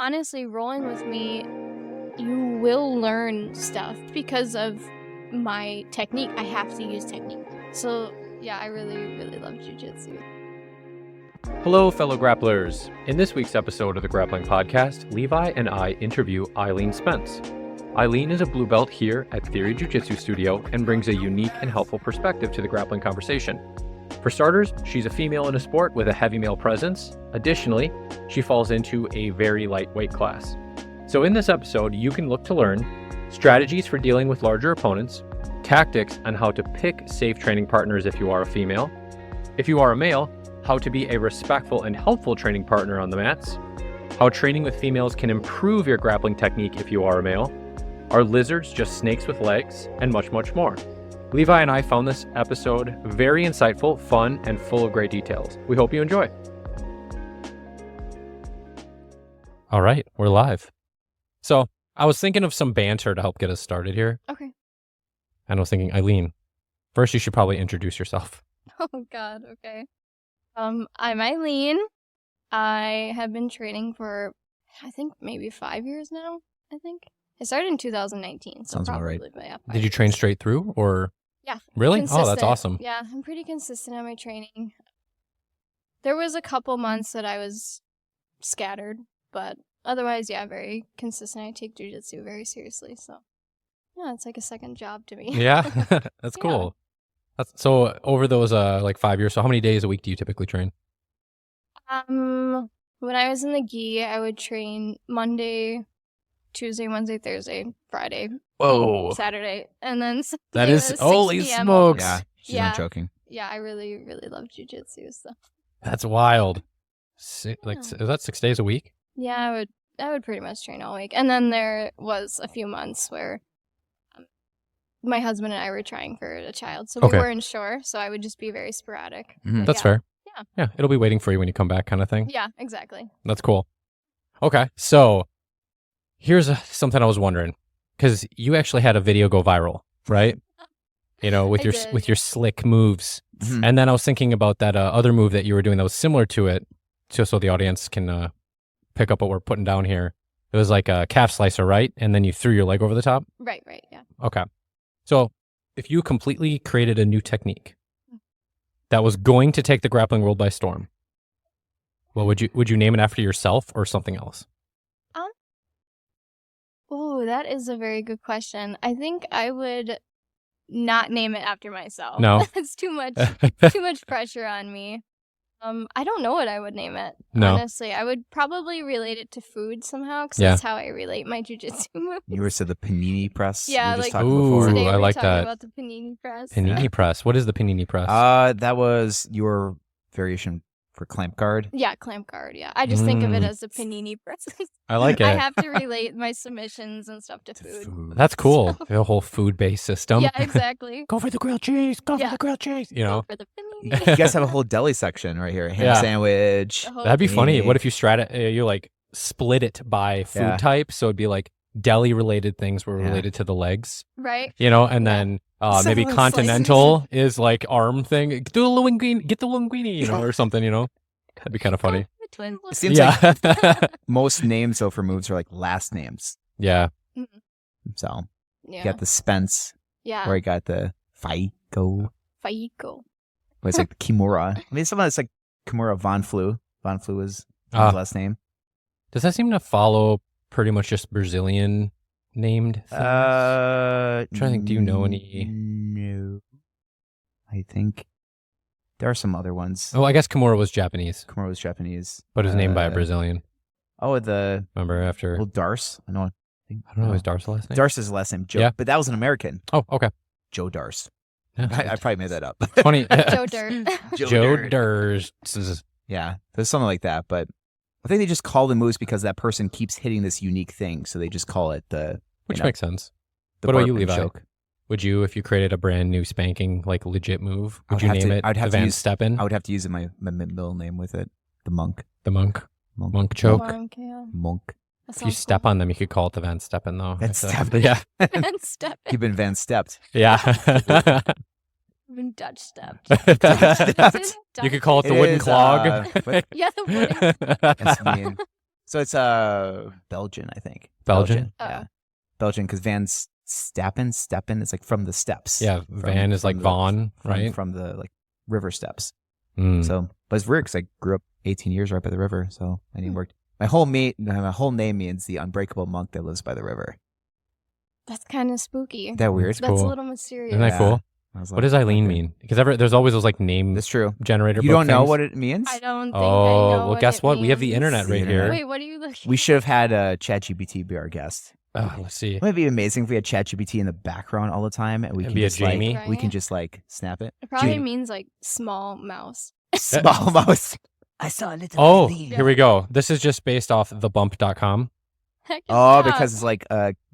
honestly, rolling with me, you will learn stuff because of my technique. I have to use technique. So, yeah, I really, really love jiu-jitsu. Hello, fellow grapplers. In this week's episode of the Grappling Podcast, Levi and I interview Eileen Spence. Eileen is a blue belt here at Theory Jiu-Jitsu Studio and brings a unique and helpful perspective to the grappling conversation. For starters, she's a female in a sport with a heavy male presence. Additionally, she falls into a very lightweight class. So in this episode, you can look to learn strategies for dealing with larger opponents, tactics on how to pick safe training partners if you are a female. If you are a male, how to be a respectful and helpful training partner on the mats, how training with females can improve your grappling technique if you are a male, are lizards just snakes with legs, and much, much more. Levi and I found this episode very insightful, fun, and full of great details. We hope you enjoy. All right, we're live. So I was thinking of some banter to help get us started here. Okay. And I was thinking, Eileen, first you should probably introduce yourself. Oh, God. Okay. I'm Eileen. I have been training for, I think, maybe 5 years now, I think. I started in 2019. So Sounds about right. But yeah, Did you train straight through or? Yeah. Really? Consistent. Oh, that's awesome. Yeah, I'm pretty consistent on my training. There was a couple months that I was scattered, but otherwise, yeah, very consistent. I take jiu-jitsu very seriously, so yeah, it's like a second job to me. Yeah, that's cool. So over those like 5 years, so how many days a week do you typically train? When I was in the gi, I would train Monday, Tuesday, Wednesday, Thursday, Friday, Whoa. Saturday, and then Sunday That is, was 6 holy p.m. smokes. Yeah, she's Yeah. not joking. Yeah, I really, really love jiu-jitsu, so That's wild. Is Yeah. that 6 days a week? yeah, I would pretty much train all week. And then there was a few months where my husband and I were trying for a child, so we Okay. weren't sure, so I would just be very sporadic. Mhm. But That's yeah. fair. Yeah. Yeah, it'll be waiting for you when you come back kind of thing. Yeah, exactly. That's cool. Okay, so here's something I was wondering, because you actually had a video go viral, right? You know, with I your did. with your slick moves. Mhm. And then I was thinking about that other move that you were doing that was similar to it, just so the audience can pick up what we're putting down here. It was like a calf slicer, right? And then you threw your leg over the top. Right, yeah. Okay. So if you completely created a new technique that was going to take the grappling world by storm, well, would you name it after yourself or something else? Oh, that is a very good question. I think I would not name it after myself. No. It's too much pressure on me. I don't know what I would name it. No. Honestly, I would probably relate it to food somehow, because Yeah. that's how I relate my jujitsu moves. You were to the panini press. Yeah, we were just like- talking Ooh, before. Today I we're like talking that. about the panini press. Panini press. What is the panini press? That was your variation for clamp guard. Yeah, clamp guard. Yeah, I just think of it as a panini press. I like it. I have to relate my submissions and stuff to food. That's cool. The whole food-based system. Yeah, exactly. Go for the grilled cheese. Go Yeah. for the grilled cheese. You Go know, for the You panini. guys have a whole deli section right here. Ham Yeah. sandwich. The whole- that'd be funny. Panini. What if you like split it by food Yeah. type? So it'd be like deli-related things were Yeah. related to the legs. right? You know, and Yeah. then So maybe it's like- continental is like arm thing. Get the linguine, you know, or something, you know. That'd be kind of funny. The twin It seems Yeah. like most names though for moves are like last names. Yeah. So Yeah. you got the Spence, Yeah. or you got the Faiko. Faiko. It's like Kimura. I mean, some of it's like Kimura Von Flu. Von Flu is his Ah. last name. Does that seem to follow pretty much just Brazilian named things? I'm trying to think, do you know any? No. I think there are some other ones. Oh, I guess Kimura was Japanese, Kimura was Japanese. but it was named by a Uh, Brazilian. Oh, the Remember after? well, Darce. I know. I don't know. Is Darce the last name? Darce is his last name. Joe, Yeah. but that was an American. Oh, okay. Joe Darce. Yeah. I probably made that up. Funny. Joe Dirt. Joe Durst. Yeah, there's something like that. But I think they just call the moves because that person keeps hitting this unique thing, so they just call it the Which know, makes sense. the What about you, Bartman Levi? choke. Would you, if you created a brand new spanking, like legit move, I would would you have name to- it I'd have the to Van use- Steppen? I would have to use my middle name with it. The monk. The monk? Monk. Monk choke? Monk, yeah. Monk. That If you sounds step on them, you could call it the Van Steppen, though. Van I feel- Steppen. Yeah. cool. And step it. You've been Van Stepped. Yeah. Even Dutch stepped. Stepped. You could call it the It wooden is, clog. but Yeah, the wooden. That's mean. So it's Belgian, I think. Belgian? Yeah. Belgian, because Van Steppen is like from the steps. Yeah, Van is like Vaughn, right? From the like river steps. Mm. So, but it's weird because I grew up 18 years right by the river, so my name worked. My whole name means the unbreakable monk that lives by the river. That's kind of spooky. Isn't that weird? That's That's cool. a little mysterious. Isn't that cool? I was What like, does Eileen okay. mean? Because there's always those like name That's true. generator. You book don't know things. what it means? I don't think I Oh, know well, guess it what? We have the means. internet right The here. internet. Wait, what are you looking We should have had ChatGPT be our guest. Let's see. Wouldn't it be amazing if we had ChatGPT in the background all the time and we It'd can be a just like Jamie. we can just like snap it? It probably Jamie. means like small mouse. Small mouse. I saw a little. Oh, Eileen. here we go. This is just based off thebump.com. Heck Oh, yeah. because it's like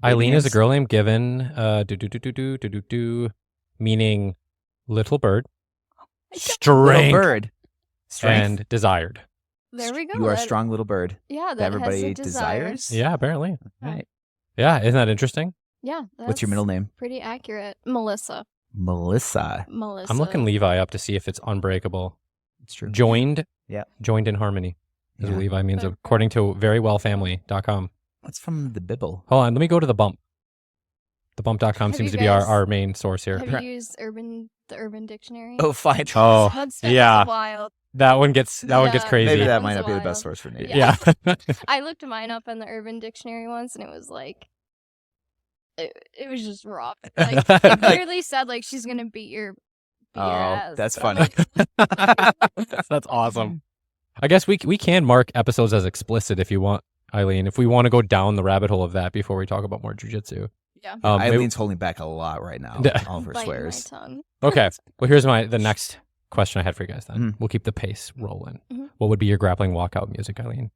Eileen is a names. girl name given meaning little bird, Little strength, bird. Strength. and desired. There we go. You are a that- strong little bird. Yeah, that that everybody has a desire. desires. Yeah, apparently. Right. Yeah, isn't that interesting? Yeah. What's your that's middle name? Pretty accurate. Melissa. Melissa. Melissa. I'm looking Levi up to see if it's unbreakable. It's true. Joined. Yeah. Joined in harmony. Is what Yeah. Levi means, Okay. according to verywellfamily.com. What's from the Bible? Hold on, let me go to the bump. Thebump.com Have seems you to be our, guys- our main source here. Have you used the Urban Dictionary? Oh, fine. Oh, That's yeah. wild. that one gets Yeah, crazy. Maybe that That might one's not be the wild. best source for Nate. Yeah. I looked mine up in the Urban Dictionary once, and it was like, it was just rough. Like, it clearly said like she's gonna beat your Oh, ass. that's I'm funny. like, That's awesome. I guess we can mark episodes as explicit if you want, Eileen. If we want to go down the rabbit hole of that before we talk about more jujitsu. yeah. Maybe- Eileen's holding back a lot right now. All of her Biting swears. my tongue. okay. Well, here's the next question I had for you guys. Then Mhm. we'll keep the pace rolling. Mhm. What would be your grappling walkout music, Eileen?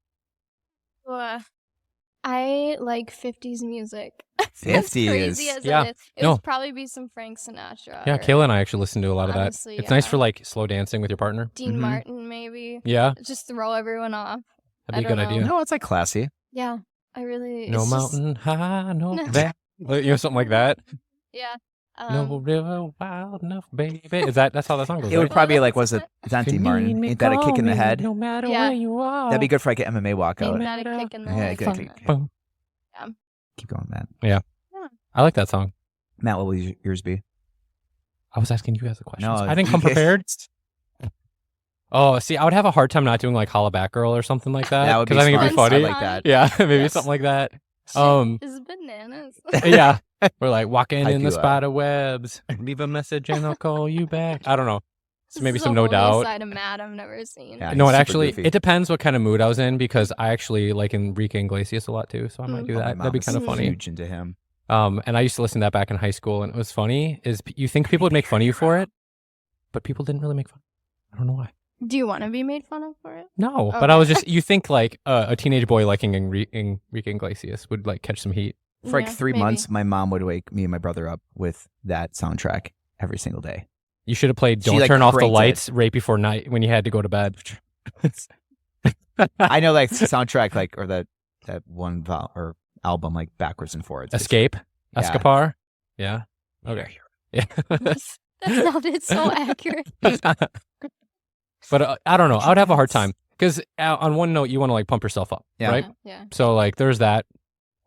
I like 50s music. 50s. As crazy as Yeah. it is. It No. would probably be some Frank Sinatra. Yeah, or Kayla and I actually listen to a lot of that. Honestly, It's nice yeah. for like slow dancing with your partner. Dean Mhm. Martin, maybe. Yeah, Just throw everyone off. that'd be a I good don't idea. know. No, it's like classy. Yeah. I really. No it's just- mountain high, no No. valley. Something like that. yeah. No river wild enough, baby. That's how that song goes. It would right? probably Well, like was that's it Dante If you Martin? need me, Ain't that a kick call in the me, head? No matter Yeah. where you are. That'd be good for like an MMA No walkout. Not a matter- kick in the Yeah, head. good, Boom, good. boom. Keep going, Matt. I like that song. Matt, what will yours be? I was asking you guys the questions. No, I didn't come prepared. Oh, see, I would have a hard time not doing like Holla Back Girl or something like that. That would be I think it'd be smart. funny. I like that. Yeah, maybe Yes. something like that. Shit is bananas. Yeah. We're like walking I in the do, spider webs. Leave a message and I'll call you back. I don't know. So This maybe is some a No whole new Doubt. side of Matt I've never seen. Yeah. No, it super actually goofy. it depends what kind of mood I was in because I actually like Enrique Iglesias a lot too, so I might do Oh, my that. mom That'd be is kind of funny. Huge into him. And I used to listen to that back in high school, and it was funny. Is you think people would make fun of you for it, but people didn't really make fun. I don't know why. Do you want to be made fun of for it? No, Okay. but I was just you think like a teenage boy liking Enrique Iglesias would like catch some heat. For like Yeah, 3 maybe. months, my mom would wake me and my brother up with that soundtrack every single day. You should have played She, "Don't like, Turn Off the cranked it. Lights" right before night when you had to go to bed. I know like the soundtrack like or that one or album like backwards and forwards. It's- Escape, Yeah. Escapar. Yeah. Okay. Yeah. That's not it. So accurate. But I don't know. I would have a hard time because on one note, you want to like pump yourself up, Yeah. right? Yeah. So like, there's that,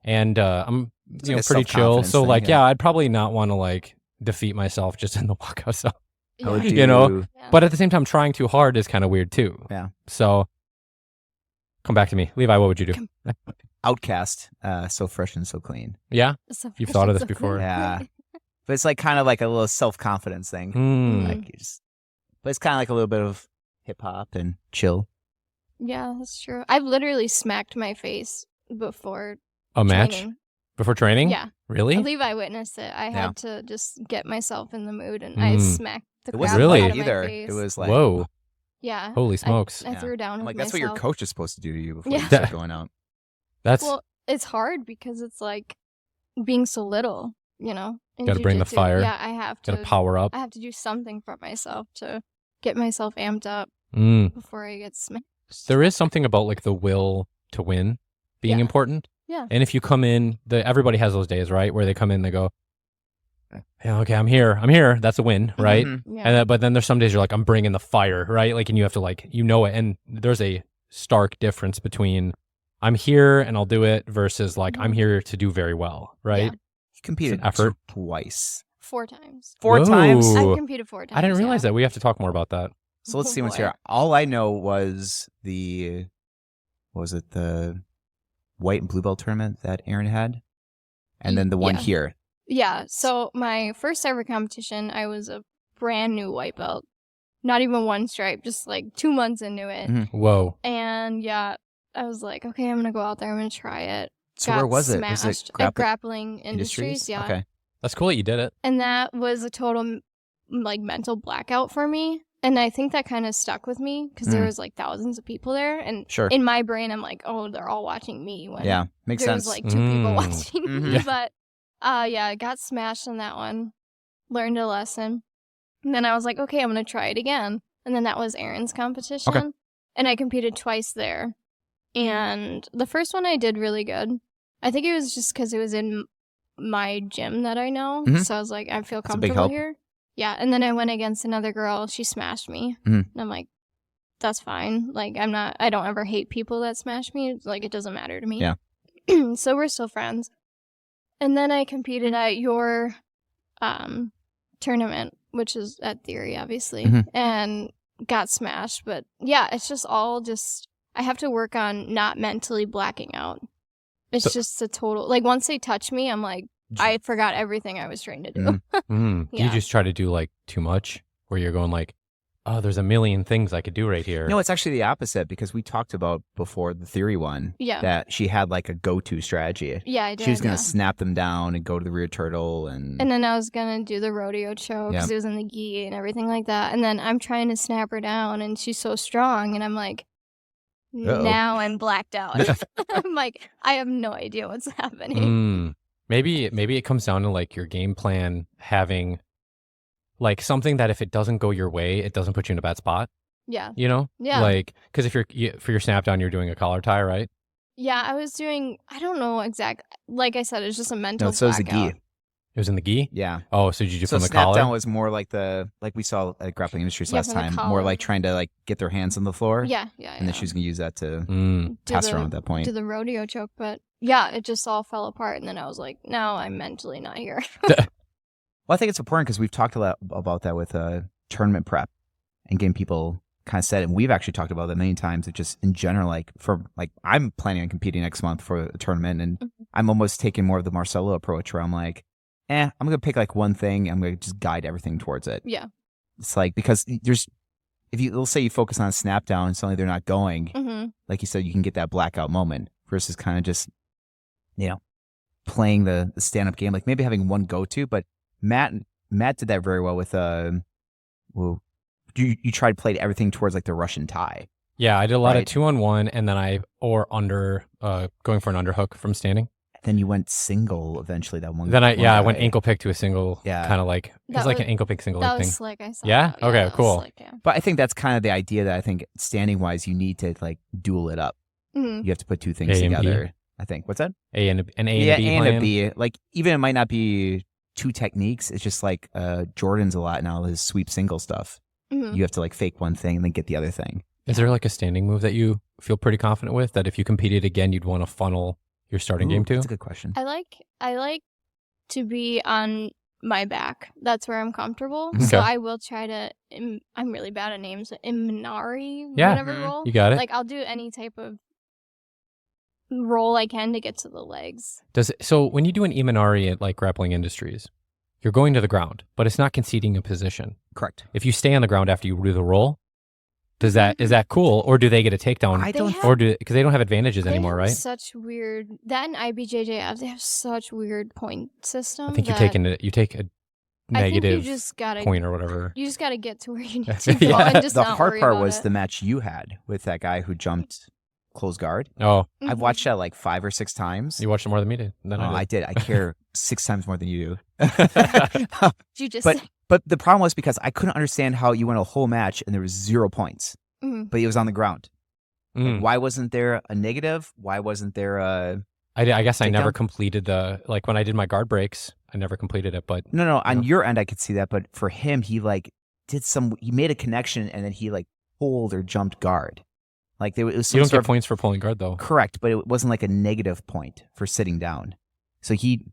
and I'm It's you know like a pretty chill. self-confidence So thing, like, yeah. yeah, I'd probably not want to like defeat myself just in the walkout. So, I would Yeah. do, You know, Yeah. but at the same time, trying too hard is kind of weird too. Yeah. So, come back to me, Levi. What would you do? Outcast, so fresh and so clean. Yeah. So You've thought of this so before. clean. Yeah. But it's like kind of like a little self-confidence thing. Hmm. Like you just, but it's kind of like a little bit of hip hop and chill. Yeah, that's true. I've literally smacked my face before A match training. before training? Yeah. Really? Levi witnessed it. I Yeah. had to just get myself in the mood, and I Mm. smacked the It crap wasn't Really? out like of my either. face. It was like, Whoa! Yeah. Holy smokes! I Yeah. threw down I'm with like that's what your myself. coach is supposed to do to you before Yeah. you start going out. That's Well, it's hard because it's like being so little, you know. in Gotta bring the jujitsu. fire. Yeah, I have to. gotta power up. I have to do something for myself to get myself amped up Mm. before I get smacked. There is something about like the will to win being Yeah. important. Yeah. And if you come in, everybody has those days, right? Where they come in, they go, yeah, okay, I'm here. That's a win, right? Mhm. Yeah. And but then there's some days you're like, I'm bringing the fire, right? Like, and you have to like, you know it. And there's a stark difference between I'm here and I'll do it versus like I'm here to do very well, right? Yeah. He competed It's an effort. twice. 4 times. Four times? Whoa. I Ooh. competed 4 times. I didn't realize yeah. that. We have to talk more about that. So let's Oh, see what's boy. here. All I know was the white and blue belt tournament that Aaron had, and then the one Yeah. here. Yeah. So my first ever competition, I was a brand new white belt. Not even 1 stripe, just like 2 months into it. Mhm. Whoa. And yeah, I was like, okay, I'm gonna go out there. I'm gonna try it. So Got where was it? Was smashed it at Grappling Industries? Yeah. Okay. That's cool that you did it. And that was a total like mental blackout for me. And I think that kind of stuck with me because there was like thousands of people there. And Sure. in my brain, I'm like, oh, they're all watching me. When Yeah, makes there sense. was like 2 people watching Mhm. me. Yeah. But yeah, I got smashed on that one. Learned a lesson. And then I was like, okay, I'm going to try it again. And then that was Aaron's competition. Okay. And I competed twice there. And the first one I did really good. I think it was just because it was in my gym that I know. Mhm. So I was like, I feel That's a big comfortable help. here. Yeah. And then I went against another girl. She smashed me. Mhm. And I'm like, that's fine. Like, I don't ever hate people that smash me. Like, it doesn't matter to me. Yeah. So we're still friends. And then I competed at your tournament, which is at Theory, obviously, Mhm. and got smashed. But yeah, it's just all just, I have to work on not mentally blacking out. It's just a total, like, once they touch me, I'm like, I forgot everything I was trying to do. Mhm. Do you just try to do like too much where you're going like, oh, there's a million things I could do right here? No, it's actually the opposite because we talked about before the theory one Yeah. that she had like a go-to strategy. Yeah, I did. She was going yeah. to snap them down and go to the rear turtle And then I was going to do the rodeo choke because Yeah. it was in the gi and everything like that. And then I'm trying to snap her down and she's so strong. And I'm like, Uh-oh. now I'm blacked out. I'm like, I have no idea what's happening. Maybe it comes down to like your game plan having like something that if it doesn't go your way, it doesn't put you in a bad spot. Yeah. You know? Yeah. Like, because if for your snap down, you're doing a collar tie, right? Yeah, I was doing, I don't know exact. Like I said, it's just a mental No, so is the blackout. gi. It was in the gi? Yeah. Oh, so did you do So from the snap collar? down was more like like we saw at Grappling Industries Yeah, last from the time, more collar. like trying to like get their hands on the floor. Yeah. And then she was going to use that to Mm. pass her on at that point. Do the rodeo choke, but yeah, it just all fell apart. And then I was like, no, I'm mentally not here. Well, I think it's important because we've talked a lot about that with tournament prep and getting people kind of set. And we've actually talked about that many times. It just in general, like I'm planning on competing next month for a tournament, and I'm almost taking more of the Marcelo approach where I'm like, I'm gonna pick like one thing. I'm gonna just guide everything towards it. Yeah. It's like because let's say you focus on a snap down and suddenly they're not going, Mm-hmm. like you said, you can get that blackout moment versus kind of just playing the stand up game, like maybe having one go to, but. Matt did that very well with you tried to play everything towards like the Russian tie. Yeah, I did a lot of Right. 2-on-1 and then going for an underhook from standing. Then you went single eventually that one. Then I guy. went ankle pick to a single, Yeah. kind of like, it's That like was- an ankle pick single That thing. was slick. I saw Yeah? that. Okay, that was cool. slick, yeah. But I think that's kind of the idea that I think standing wise, you need to like duel it up. Mhm. You have to put two things A and B. together. I think. What's that? A and A B and plan. a B. Like even it might not be two techniques. It's just like Jordan's a lot now. His sweep single stuff. Mhm. You have to like fake one thing and then get the other thing. Is there like a standing move that you feel pretty confident with that if you competed again, you'd want to funnel your starting game to? That's a good question. I like to be on my back. That's where I'm comfortable. Okay. So I will try to. I'm really bad at names. Imanari, Yeah. whatever Mhm. roll. You got it. Like I'll do any type of roll I can to get to the legs. So when you do an Imanari at like Grappling Industries, you're going to the ground, but it's not conceding a position. Correct. If you stay on the ground after you do the roll, is that cool, or do they get a takedown? I don't. have- Or because they don't have advantages They anymore, have right? Such weird. That and IBJJF, they have such weird point system. I think you that take a I think negative you just gotta point or whatever. You just gotta get to where you need to go Yeah. and just The not hard worry part about was it. the match you had with that guy who jumped close guard. Oh, I've Mhm. watched that like 5 or 6 times. you watched it more than me did. Than Oh, I I did. I care 6 times more than you do. You just But the problem was because I couldn't understand how you went a whole match and there was 0 points, Mhm. but he was on the ground. did. Like, why wasn't there a negative? Why wasn't there a... I guess I never Takedown? completed like when I did my guard breaks, I never completed it, but No, on No. your end I could see that, but for him, he like he made a connection and then he like pulled or jumped guard. Like it was You some don't sort get of points for pulling guard though. correct, but it wasn't like a negative point for sitting down. So he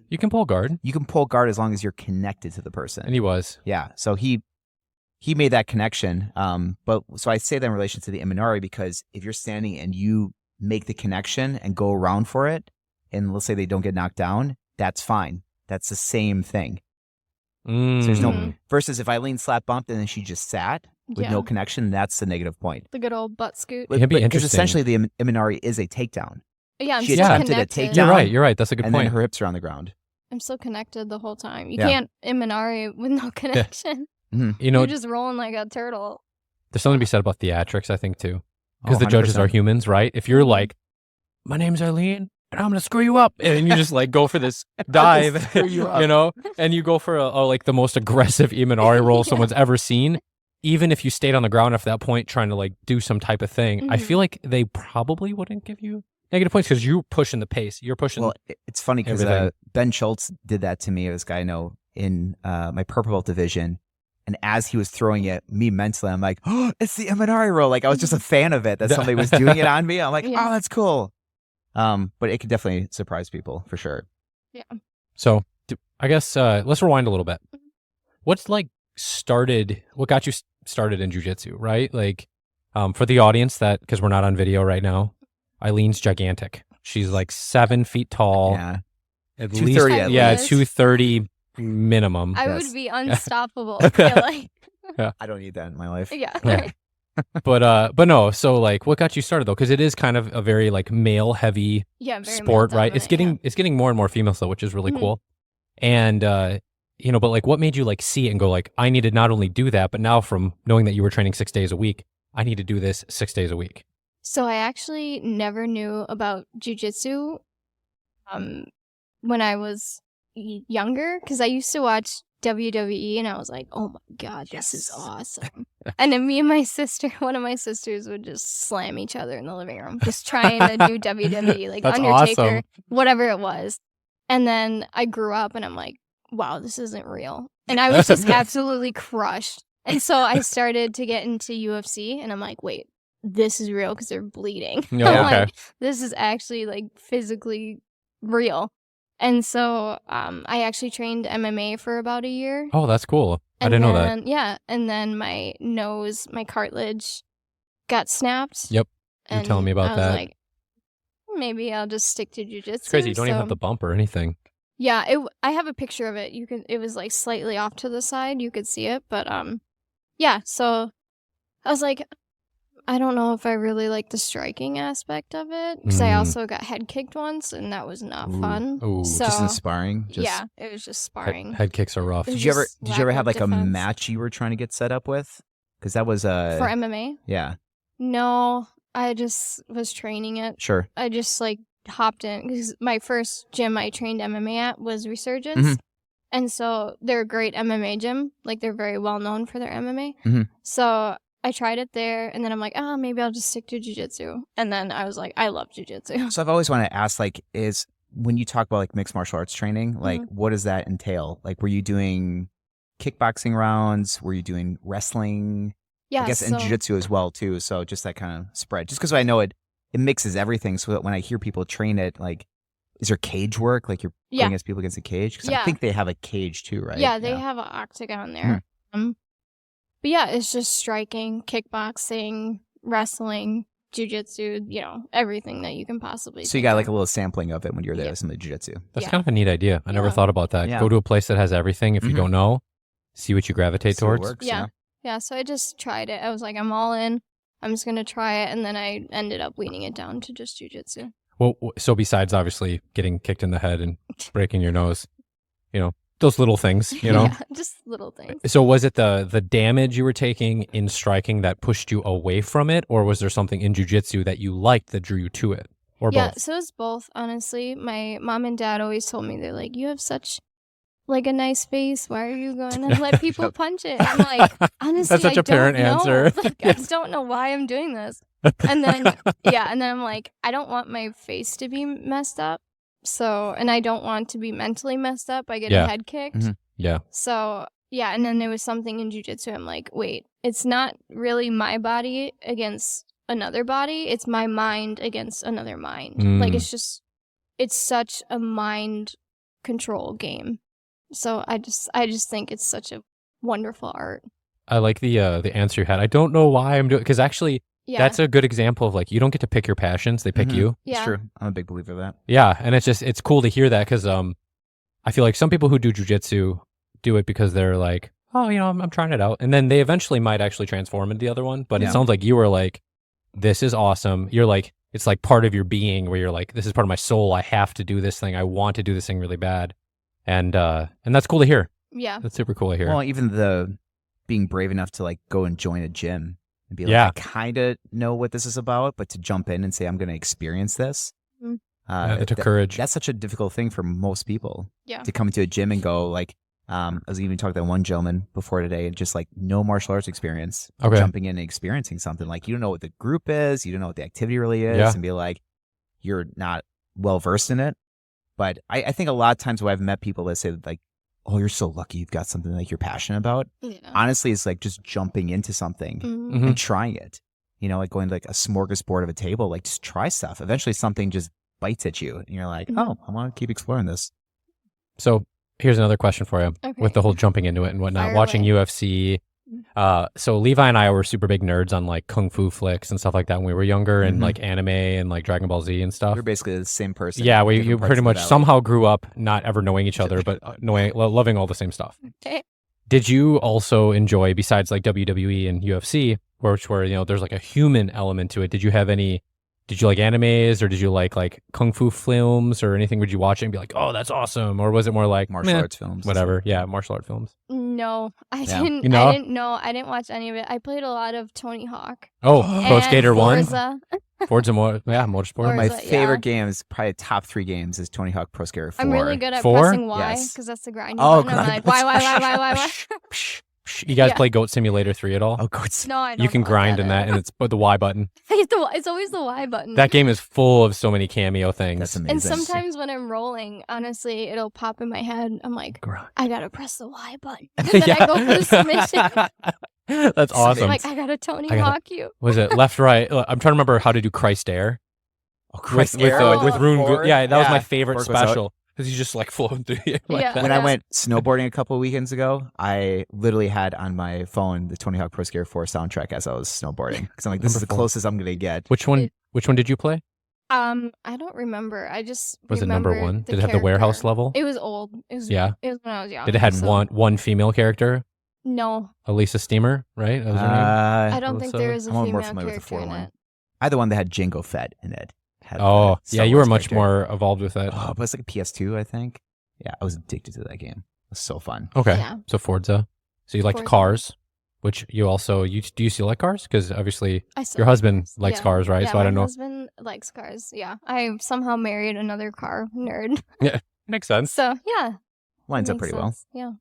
You can pull guard, you can pull guard as long as you're connected to the person. and he was. Yeah. So he made that connection. But so I say that in relation to the Imanari because if you're standing and you make the connection and go around for it, and let's say they don't get knocked down, that's fine. That's the same thing. So there's no versus if Eileen slap bumped and then she just sat with no connection, that's the negative point. The good old butt scoot. It'd be Because interesting. essentially the Imanari is a takedown. Yeah, I'm She still attempted a connected. takedown. You're right. That's a good And point. then her hips are on the ground. I'm still connected the whole time. You Yeah. can't Imanari with no connection. You know, You're just rolling like a turtle. there's something to be said about theatrics, I think, too. Oh, Because the judges are 100%. humans, right? If you're like, my name's Eileen, and I'm going to screw you up. And you just like go for this dive, screw you up. you know, and you go for like the most aggressive Imanari roll someone's ever seen. Even if you stayed on the ground after that point trying to like do some type of thing, I feel like they probably wouldn't give you negative points because you're pushing the pace. You're pushing. Well, it's funny because everything. Ben Schultz did that to me. This guy I know in my purple belt division. And as he was throwing it, me mentally, I'm like, oh, it's the Imanari roll. Like I was just a fan of it that somebody was doing it on me. I'm like, Yeah. oh, that's cool. But it could definitely surprise people for sure. Yeah. So I guess let's rewind a little bit. What's like what got you started in jiu-jitsu, right? Like for the audience that, because we're not on video right now, Eileen's gigantic. She's like 7 feet tall. Yeah. At 230 least, at yeah, least. 230 minimum. I Yes. would be unstoppable. I feel like. I don't need that in my life. Yeah. Yeah. But no, so like what got you started though? Because it is kind of a very like male heavy Yeah. Very sport, right? male-dominant, It's getting more and more female though, which is really Mhm. cool. And you know, but like what made you like see it and go like, I need to not only do that, but now from knowing that you were training 6 days a week, I need to do this 6 days a week. So I actually never knew about jujitsu when I was younger because I used to watch WWE and I was like, oh my God, this is awesome. And then me and my sister, one of my sisters would just slam each other in the living room, just trying to do WWE, like That's Undertaker, awesome. whatever it was. And then I grew up and I'm like, wow, this isn't real. And I was just absolutely crushed. And so I started to get into UFC and I'm like, wait, this is real because they're bleeding. Yeah, I'm okay. like, this is actually like physically real. And so I actually trained MMA for about a year. Oh, that's cool. I didn't know that. Yeah. And then my nose, my cartilage got snapped. Yep. You were And telling me about I that. was like, maybe I'll just stick to jujitsu. It's crazy. You don't even have the bump or anything. Yeah, I have a picture of it. It was like slightly off to the side. You could see it, but yeah. So I was like, I don't know if I really like the striking aspect of it because I also got head kicked once, and that was not fun. Ooh. So Just in sparring. yeah, it was just sparring. Head kicks are rough. It was Did you ever just did you ever lack have of like a defense. match you were trying to get set up with? Because that was For MMA? yeah, No, I just was training it. sure. I just like hopped in because my first gym I trained MMA at was Resurgence. Mhm. And so they're a great MMA gym. Like they're very well known for their MMA. Mhm. So I tried it there and then I'm like, oh, maybe I'll just stick to jiu-jitsu. And then I was like, I love jiu-jitsu. So I've always wanted to ask, like, is when you talk about like mixed martial arts training, like, what does that entail? Like, were you doing kickboxing rounds? Were you doing wrestling? Yeah. I guess in jiu-jitsu as well too. So just that kind of spread. Just because I know it mixes everything. So that when I hear people train it, like, is there cage work? Like you're going against people against a cage? Because I think they have a cage too, right? Yeah, they have an octagon there. But yeah, it's just striking, kickboxing, wrestling, jiu-jitsu, everything that you can possibly So you think got of. like a little sampling of it when you were there Yep. with some of the jiu-jitsu. That's Yeah. kind of a neat idea. I never Yeah. thought about that. Yeah. Go to a place that has everything. If you Mhm. don't know, see what you gravitate See what towards. works, Yeah. Yeah, so I just tried it. I was like, I'm all in. I'm just going to try it. And then I ended up weaning it down to just jiu-jitsu. Well, so besides obviously getting kicked in the head and breaking your nose, those little things, Yeah, just little things. So was it the damage you were taking in striking that pushed you away from it, or was there something in jiu-jitsu that you liked that drew you to it, or Yeah, both? so it's both, honestly. My mom and dad always told me, they're like, you have such like a nice face. Why are you going to let people punch it? I'm like, honestly, That's such I a parent don't know. answer. Like, I don't know why I'm doing this. And then, and then I'm like, I don't want my face to be messed up. So, and I don't want to be mentally messed up by getting Yeah. head kicked. Mhm. Yeah. So, yeah, and then there was something in jiu-jitsu. I'm like, wait, it's not really my body against another body. It's my mind against another mind. Mm. Like it's such a mind control game. So I just think it's such a wonderful art. I like the answer you had. I don't know why I'm doing, because actually Yeah. that's a good example of like, you don't get to pick your passions, they pick you. Yeah. It's true. I'm a big believer of that. Yeah, and it's cool to hear that, because I feel like some people who do jujitsu do it because they're like, oh, I'm trying it out, and then they eventually might actually transform into the other one. But it Yeah. sounds like you were like, this is awesome. You're like, it's like part of your being where you're like, this is part of my soul. I have to do this thing. I want to do this thing really bad, and that's cool to hear. Yeah. That's super cool to hear. Well, even the being brave enough to like go and join a gym and be like, Yeah. I kind of know what this is about, but to jump in and say I'm going to experience this, Mhm. That took courage. That's such a difficult thing for most people. Yeah. To come into a gym and go like, I was even talking to one gentleman before today, and just like no martial arts experience, Okay. jumping in and experiencing something like you don't know what the group is, you don't know what the activity really is, Yeah. and be like, you're not well versed in it. But I think a lot of times when I've met people that say like, oh, you're so lucky you've got something like you're passionate about. Yeah. Honestly, it's like just jumping into something Mhm. Mhm. and trying it. Like going to like a smorgasbord of a table, like just try stuff. Eventually something just bites at you and you're like, Mhm. oh, I want to keep exploring this. So here's another question for you Okay. with the whole jumping into it and whatnot. Fire Watching away. UFC. So Levi and I were super big nerds on like kung fu flicks and stuff like that when we were younger, and Mhm. like anime and like Dragon Ball Z and stuff. You're basically the same person. Yeah, in you different parts pretty of the much valley. somehow grew up not ever knowing each other, but loving all the same stuff. Okay. Did you also enjoy, besides like WWE and UFC, which were, there's like a human element to it? Did you like animes, or did you like kung fu films or anything? Would you watch it and be like, oh, that's awesome? Or was it more like martial meh, arts films. whatever? Yeah, martial art films. No, I Yeah. didn't. You know? I didn't know. I didn't watch any of it. I played a lot of Tony Hawk. Oh, Pro and Skater 1, Forza. Forza Motorsport. My Forza, favorite yeah. games, probably top 3 games, is Tony Hawk Pro Skater 4. I'm really good at 4? pressing Y Yes. because that's the grind. Oh, button. I'm grind like, button. why? You guys Yeah. play Goat Simulator 3 at all? Oh, God. No, I don't. You can know what grind in is. that, and it's the Y button. It's always the Y button. That game is full of so many cameo things. That's amazing. and sometimes when I'm rolling, honestly, it'll pop in my head. I'm like, I gotta press the Y button. And then I go for the submission. That's awesome. I'm like, I gotta Tony I gotta- Hawk you. Was it left, right? I'm trying to remember how to do Christ Air. Oh, Christ, with Air with Rune. forward? Yeah, that was my Yeah. favorite Fork was out. special, because he's just like floating through you. Like Yeah. that. When I went snowboarding a couple of weekends ago, I literally had on my phone the Tony Hawk Pro Skater 4 soundtrack as I was snowboarding. Because I'm like, this is the Number 4. closest I'm going to get. Which one? Which one did you play? I don't remember. I just Was it number remember 1? the Did it have the warehouse character. level? It was old. It was Yeah. It was when I was young. Did it had so- one female character? No, Elisa Steamer, right? That was her name. I don't think so- there was a I'm more female familiar with the character in 4 one. it. I had the one that had Jango Fett in it. Had Oh, that yeah, Star you were Wars much character. more evolved with that. Oh, but it's like a PS2, I think. Yeah, I was addicted to that game. It was so fun. Okay, Yeah. so Forza. So you liked Forza. cars, which you also do you still like cars? Because obviously I still your like husband cars. likes Yeah. cars, right? Yeah, So I don't my know. husband likes cars. Yeah, I somehow married another car nerd. Makes sense. So yeah, Lines it up makes pretty well. sense. Yeah.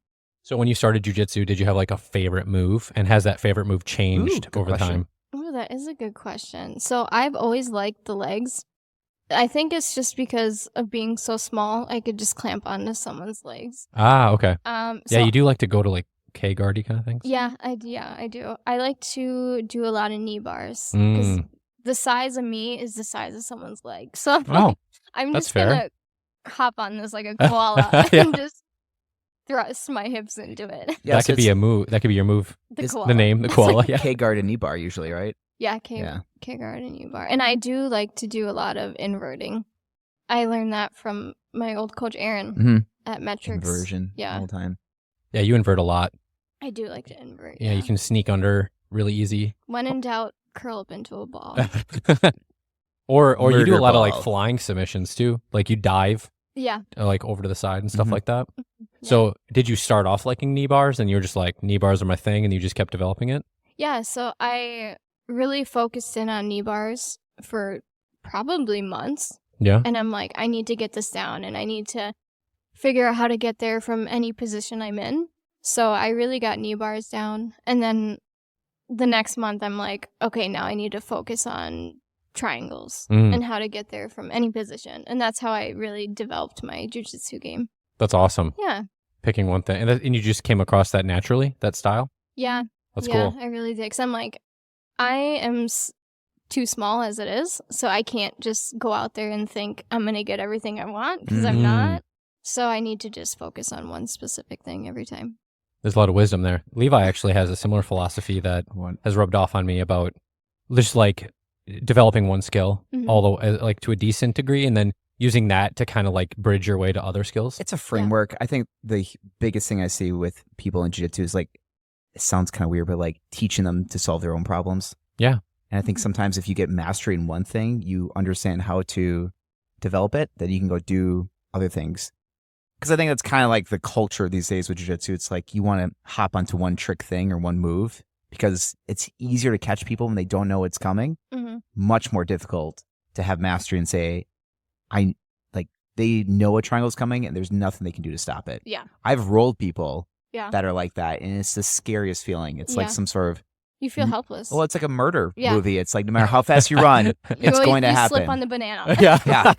So when you started jujitsu, did you have like a favorite move, and has that favorite move changed good over question. time? Oh, that is a good question. So I've always liked the legs. I think it's just because of being so small, I could just clamp onto someone's legs. Ah, okay. So, Yeah, you do like to go to like K-guardy kind of things. Yeah, I do. I like to do a lot of knee bars because the size of me is the size of someone's leg. So I'm, Oh, like, I'm that's just fair. gonna hop on this like a koala Yeah. and just thrust my hips into it. Yeah, that so could be a move. That could be your move. The It's koala. The name, the koala. Yeah. K-guard and knee bar usually, right? Yeah, Yeah. K-guard and U-bar. And I do like to do a lot of inverting. I learned that from my old coach Aaron Mhm. at Metrics. Inversion Yeah. all the time. Yeah, you invert a lot. I do like to invert. Yeah, you can sneak under really easy. When in doubt, curl up into a ball. or you do a Murder lot of like ball. flying submissions too. Like you dive Yeah. like over to the side and stuff Mhm. like that. Yeah. So did you start off liking knee bars and you were just like, knee bars are my thing, and you just kept developing it? Yeah, so I really focused in on knee bars for probably months. Yeah. And I'm like, I need to get this down and I need to figure out how to get there from any position I'm in. So I really got knee bars down. And then the next month, I'm like, okay, now I need to focus on triangles Mm. and how to get there from any position. And that's how I really developed my jiu-jitsu game. That's awesome. Yeah. Picking one thing. And you just came across that naturally, that style? Yeah. That's yeah, cool. I really did. Because I'm like, I am too small as it is. So I can't just go out there and think I'm going to get everything I want because I'm not. So I need to just focus on one specific thing every time. There's a lot of wisdom there. Levi actually has a similar philosophy that has rubbed off on me about just like developing one skill, although like to a decent degree, and then using that to kind of like bridge your way to other skills. It's a framework. Yeah. I think the biggest thing I see with people in jiu-jitsu is like, it sounds kind of weird, but like teaching them to solve their own problems. Yeah. And I think sometimes if you get mastery in one thing, you understand how to develop it, then you can go do other things. Because I think that's kind of like the culture these days with jiu-jitsu. It's like you want to hop onto one trick thing or one move because it's easier to catch people when they don't know it's coming. Much more difficult to have mastery and say, they know a triangle's coming and there's nothing they can do to stop it. Yeah. I've rolled people that are like that, and it's the scariest feeling. It's like some sort of... You feel helpless. Well, it's like a murder movie. It's like no matter how fast you run, it's going to happen. You slip on the banana. Yeah.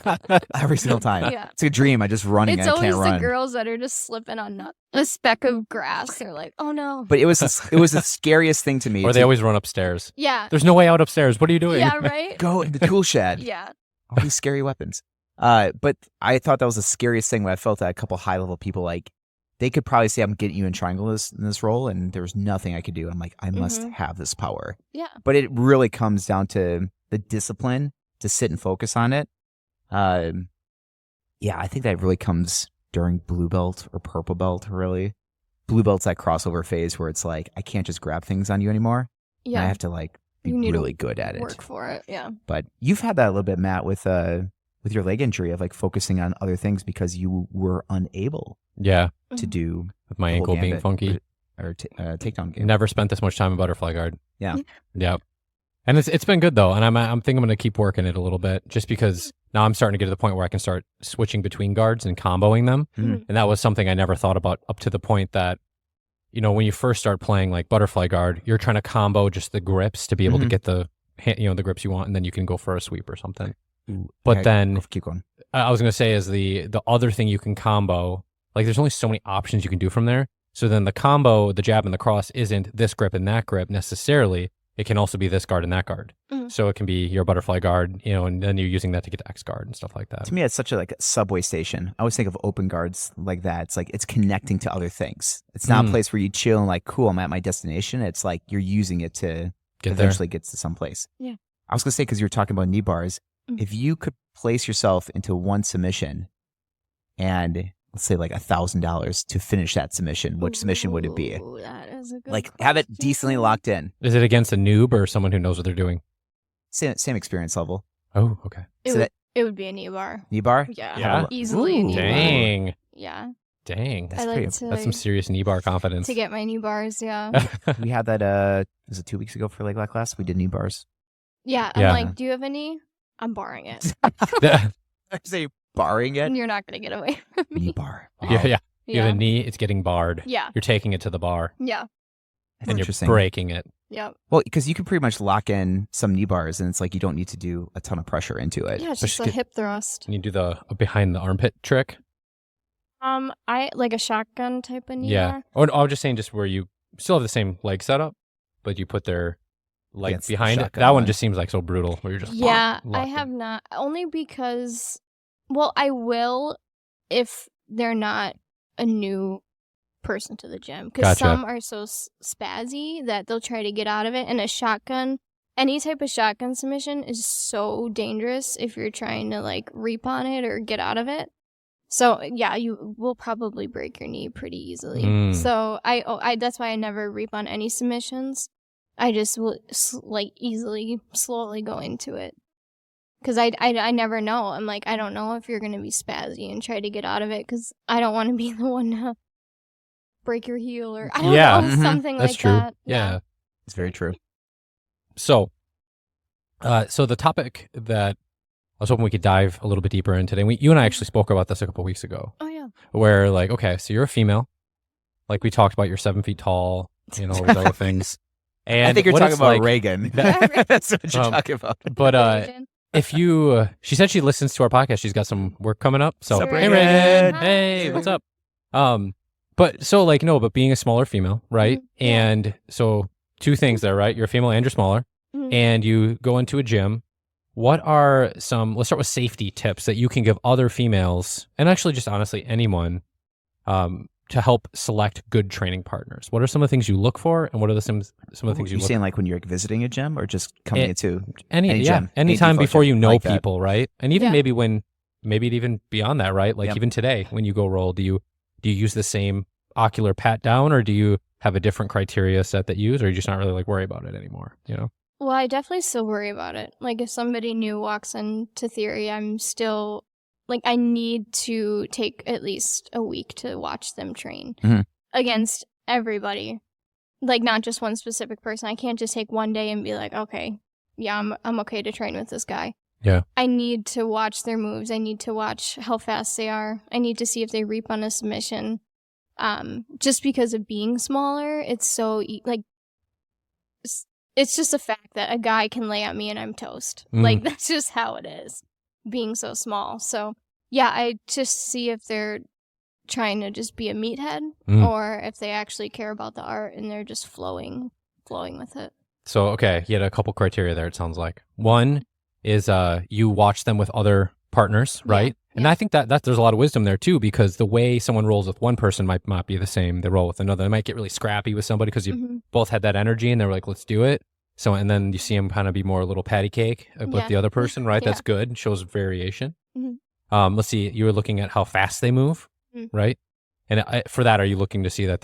Every single time. Yeah. It's a dream. I just running and I can't run. It's always the girls that are just slipping on a speck of grass. They're like, oh no. But it was the scariest thing to me. Or they always run upstairs. Yeah. There's no way out upstairs. What are you doing? Yeah, right? Go in the tool shed. Yeah. All these scary weapons. But I thought that was the scariest thing when I felt that a couple high-level people, like, they could probably say, I'm getting you in triangle in this role, and there's nothing I could do. I'm like, I must have this power. Yeah. But it really comes down to the discipline to sit and focus on it. I think that really comes during blue belt or purple belt, really. Blue belt's that crossover phase where it's like, I can't just grab things on you anymore. Yeah. I have to like be really good at it. Work for it, yeah. But you've had that a little bit, Matt, with your leg injury of like focusing on other things because you were unable to do with my ankle being funky or takedown game. Never spent this much time in butterfly guard. Yeah. And it's been good though, and I'm thinking I'm going to keep working it a little bit just because now I'm starting to get to the point where I can start switching between guards and comboing them. And that was something I never thought about up to the point that, you know, when you first start playing like butterfly guard, you're trying to combo just the grips to be able to get the grips you want, and then you can go for a sweep or something. But then keep going. I was going to say is the other thing you can combo, like there's only so many options you can do from there. So then the combo, the jab and the cross isn't this grip and that grip necessarily. It can also be this guard and that guard. So it can be your butterfly guard, you know, and then you're using that to get to X guard and stuff like that. To me, it's such a subway station. I always think of open guards like that. It's like it's connecting to other things. It's not a place where you chill and like, cool, I'm at my destination. It's like you're using it to eventually get to someplace. Yeah. I was going to say, because you were talking about knee bars, if you could place yourself into one submission and let's say like $1,000 to finish that submission, which submission would it be? That is a good like have it decently locked in. Is it against a noob or someone who knows what they're doing? Same experience level. Oh, okay. It would be a knee bar. Knee bar? Yeah. Easily a knee bar. Dang. Yeah. Dang. That's That's some serious knee bar confidence. To get my knee bars, yeah. We had that, was it 2 weeks ago for leg lock class? We did knee bars. Yeah. I'm like, do you have a knee? I'm barring it. I say barring it? You're not going to get away from me. Knee bar. Wow. Yeah. You have a knee, it's getting barred. Yeah. You're taking it to the bar. Yeah. That's and interesting. You're breaking it. Yeah. Well, because you can pretty much lock in some knee bars, and it's like you don't need to do a ton of pressure into it. Yeah, it's just a hip thrust. Can you do the behind the armpit trick? I like a shotgun type of knee bar. Or I was just saying, just where you still have the same leg setup, but you put their leg behind it. That one just seems like so brutal. Where you're just I have not, only because, well, I will if they're not a new person to the gym, because some are so spazzy that they'll try to get out of it. And a shotgun, any type of shotgun submission is so dangerous if you're trying to like reap on it or get out of it. So yeah, you will probably break your knee pretty easily. So I that's why I never reap on any submissions. I just will like easily, slowly go into it. Because I never know. I'm like, I don't know if you're going to be spazzy and try to get out of it, because I don't want to be the one to break your heel or I don't know, something that's like true. that. Yeah. It's very true. So, so the topic that I was hoping we could dive a little bit deeper in today, you and I actually spoke about this a couple weeks ago. Oh, yeah. Where like, okay, so you're a female. Like we talked about, you're 7 feet tall, you know, all these other things. And I think you're talking about like, Reagan. That's what you're talking about. But if you, she said she listens to our podcast. She's got some work coming up. So, What's up, hey, Reagan? Hey, what's up? But so like, no, but being a smaller female, right? And so 2 things there, right? You're a female and you're smaller. and you go into a gym, what are let's start with safety tips that you can give other females, and actually just honestly anyone, to help select good training partners? What are some of the things you look for, and what are some of the things you look saying like when you're visiting a gym or just coming into any gym? Anytime before gym, you know like people, right? And even maybe even beyond that, right? Like even today when you go roll, do you use the same ocular pat down, or do you have a different criteria set that you use, or are you just not really like worry about it anymore, you know? Well, I definitely still worry about it. Like if somebody new walks into theory, I'm still like, I need to take at least a week to watch them train against everybody. Like not just one specific person. I can't just take one day and be like, okay, yeah, I'm okay to train with this guy. Yeah. I need to watch their moves. I need to watch how fast they are. I need to see if they reap on a submission. Just because of being smaller, it's so it's just a fact that a guy can lay at me and I'm toast. Like that's just how it is, being so small. So yeah, I just see if they're trying to just be a meathead or if they actually care about the art and they're just flowing with it. So okay, you had a couple criteria there, it sounds like. One is you watch them with other partners, right? And I think that there's a lot of wisdom there too, because the way someone rolls with one person might not be the same they roll with another. They might get really scrappy with somebody because you both had that energy and they were like, let's do it. So, and then you see them kind of be more a little patty cake with the other person, right? That's good. It shows variation. Let's see, you were looking at how fast they move, right? And for that, are you looking to see that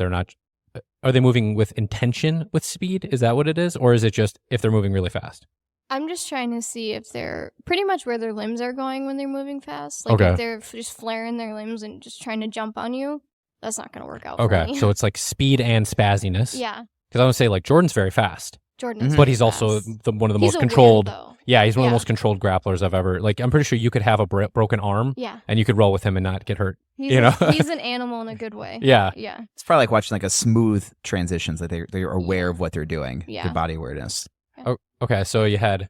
are they moving with intention with speed? Is that what it is? Or is it just if they're moving really fast? I'm just trying to see if they're pretty much where their limbs are going when they're moving fast. Like if they're just flaring their limbs and just trying to jump on you, that's not going to work out for me. So it's like speed and spazziness. Yeah. Because I would say like Jordan's very fast. Jordan's but he's fast. also one of the He's most controlled. Though. Yeah, he's one of the most controlled grapplers I've ever. Like, I'm pretty sure you could have a broken arm. Yeah. And you could roll with him and not get hurt. He's he's an animal in a good way. Yeah. Yeah. It's probably like watching like a smooth transitions, that they're aware of what they're doing. Yeah. Their body awareness. Oh, okay, so you had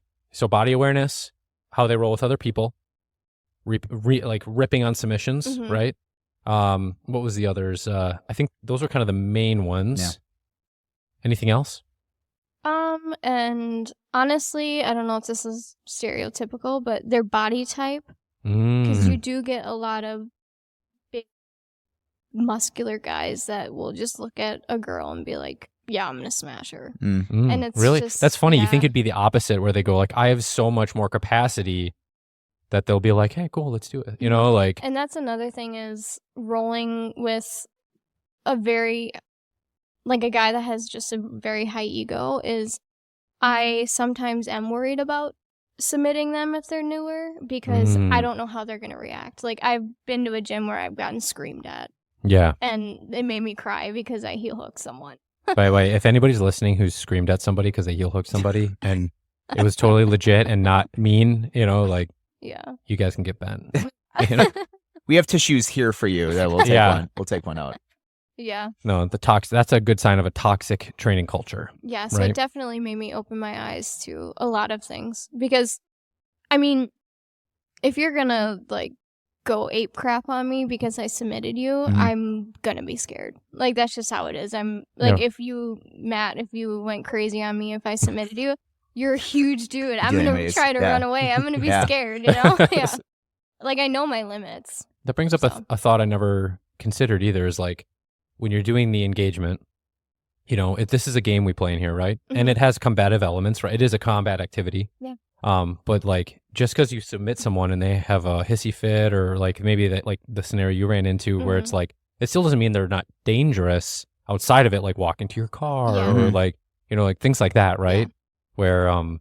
body awareness, how they roll with other people, like ripping on submissions, right? What was the others? I think those were kind of the main ones. Yeah. Anything else? And honestly, I don't know if this is stereotypical, but their body type, because you do get a lot of big, muscular guys that will just look at a girl and be like, yeah, I'm gonna smash her. And it's really just, that's funny. You think it'd be the opposite, where they go like, I have so much more capacity, that they'll be like, hey, cool, let's do it. You know, like. And that's another thing, is rolling with a very, like a guy that has just a very high ego, is I sometimes am worried about submitting them if they're newer, because I don't know how they're going to react. Like I've been to a gym where I've gotten screamed at. Yeah. And it made me cry because I heel hooked someone. By the way, if anybody's listening who's screamed at somebody because they heel hooked somebody and it was totally legit and not mean, you know, like, you guys can get bent. You know? We have tissues here for you. That we'll take one. We'll take one out. Yeah. No, that's a good sign of a toxic training culture. Yeah, so right? It definitely made me open my eyes to a lot of things. Because, I mean, if you're gonna, like, go ape crap on me because I submitted you, I'm gonna be scared. Like, that's just how it is. I'm, like, if you went crazy on me if I submitted you, you're a huge dude. I'm gonna try to run away. I'm gonna be scared, you know? Yeah. Like, I know my limits. That brings up a thought I never considered either, is like, when you're doing the engagement, you know, this is a game we play in here, right? And it has combative elements, right? It is a combat activity. Yeah. But like, just because you submit someone and they have a hissy fit, or like maybe that, like the scenario you ran into where it's like, it still doesn't mean they're not dangerous outside of it, like walking to your car or like, you know, like things like that, right? Yeah. Where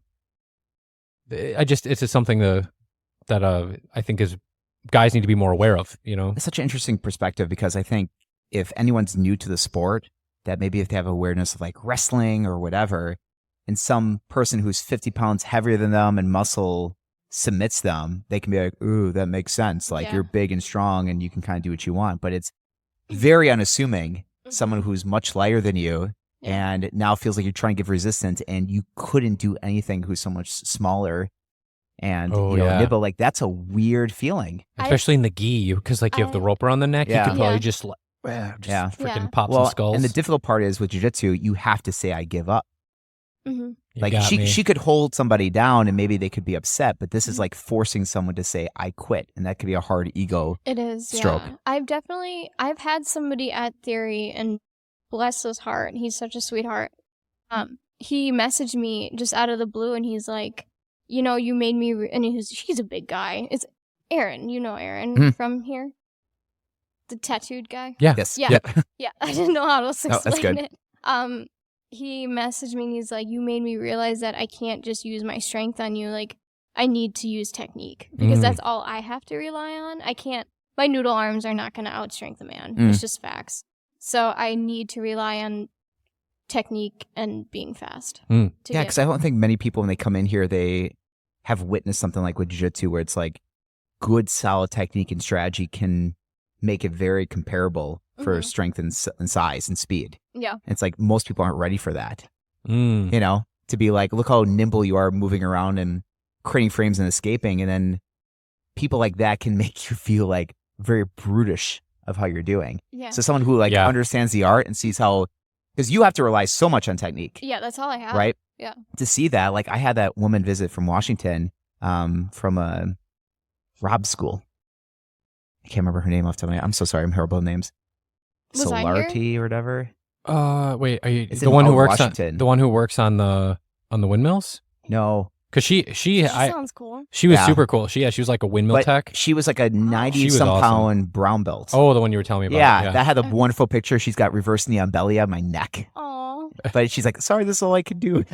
it's just something that I think is guys need to be more aware of, you know? It's such an interesting perspective, because I think if anyone's new to the sport, that maybe if they have awareness of like wrestling or whatever, and some person who's 50 pounds heavier than them and muscle submits them, they can be like, ooh, that makes sense. Like you're big and strong and you can kind of do what you want. But it's very unassuming, someone who's much lighter than you and now feels like you're trying to give resistance, and you couldn't do anything who's so much smaller. And you know, nibble, like that's a weird feeling. Especially in the gi, because like you have the rope around the neck, you could probably just freaking pop some skulls. And the difficult part is with jiu-jitsu, you have to say, I give up. You Like got me. she could hold somebody down and maybe they could be upset, but this is Mhm. like forcing someone to say, I quit. And that could be a hard ego. It is, Stroke. yeah. I've had somebody at Theory, and bless his heart, he's such a sweetheart. He messaged me just out of the blue, and he's like, you know, you made me, and he's a big guy. It's Aaron, you know Aaron Mhm. from here, the tattooed guy. Yeah. Yes. Yeah. Yeah, I didn't know how to explain No, that's good. it. He messaged me and he's like, you made me realize that I can't just use my strength on you. Like, I need to use technique because Mm. that's all I have to rely on. I can't, my noodle arms are not going to outstrength a man. Mm. It's just facts. So I need to rely on technique and being fast. Mm. to Yeah, get- because I don't think many people, when they come in here, they have witnessed something like with jiu-jitsu where it's like good, solid technique and strategy can make it very comparable for Mhm. strength and size and speed. Yeah. It's like most people aren't ready for that. Mm. You know, to be like, look how nimble you are moving around and creating frames and escaping. And then people like that can make you feel like very brutish of how you're doing. Yeah. So someone who like Yeah. understands the art and sees how, because you have to rely so much on technique, Yeah, that's all I have. right? Yeah. To see that, like I had that woman visit from Washington, from a Rob school. I can't remember her name off the top of my head. I'm so sorry. I'm horrible with names. Was I here? Solarity or whatever. Wait, are you It's the in one who Howard, works Washington. on the one who works on the windmills? No, Because she Sounds cool. she was Yeah. super cool. She was like a windmill but tech. she was like a 90 She was some awesome. pound brown belt. Oh, the one you were telling me about. yeah, that had a wonderful picture. She's got reverse neon-belly on my neck. Aw. But she's like, sorry, this is all I could do.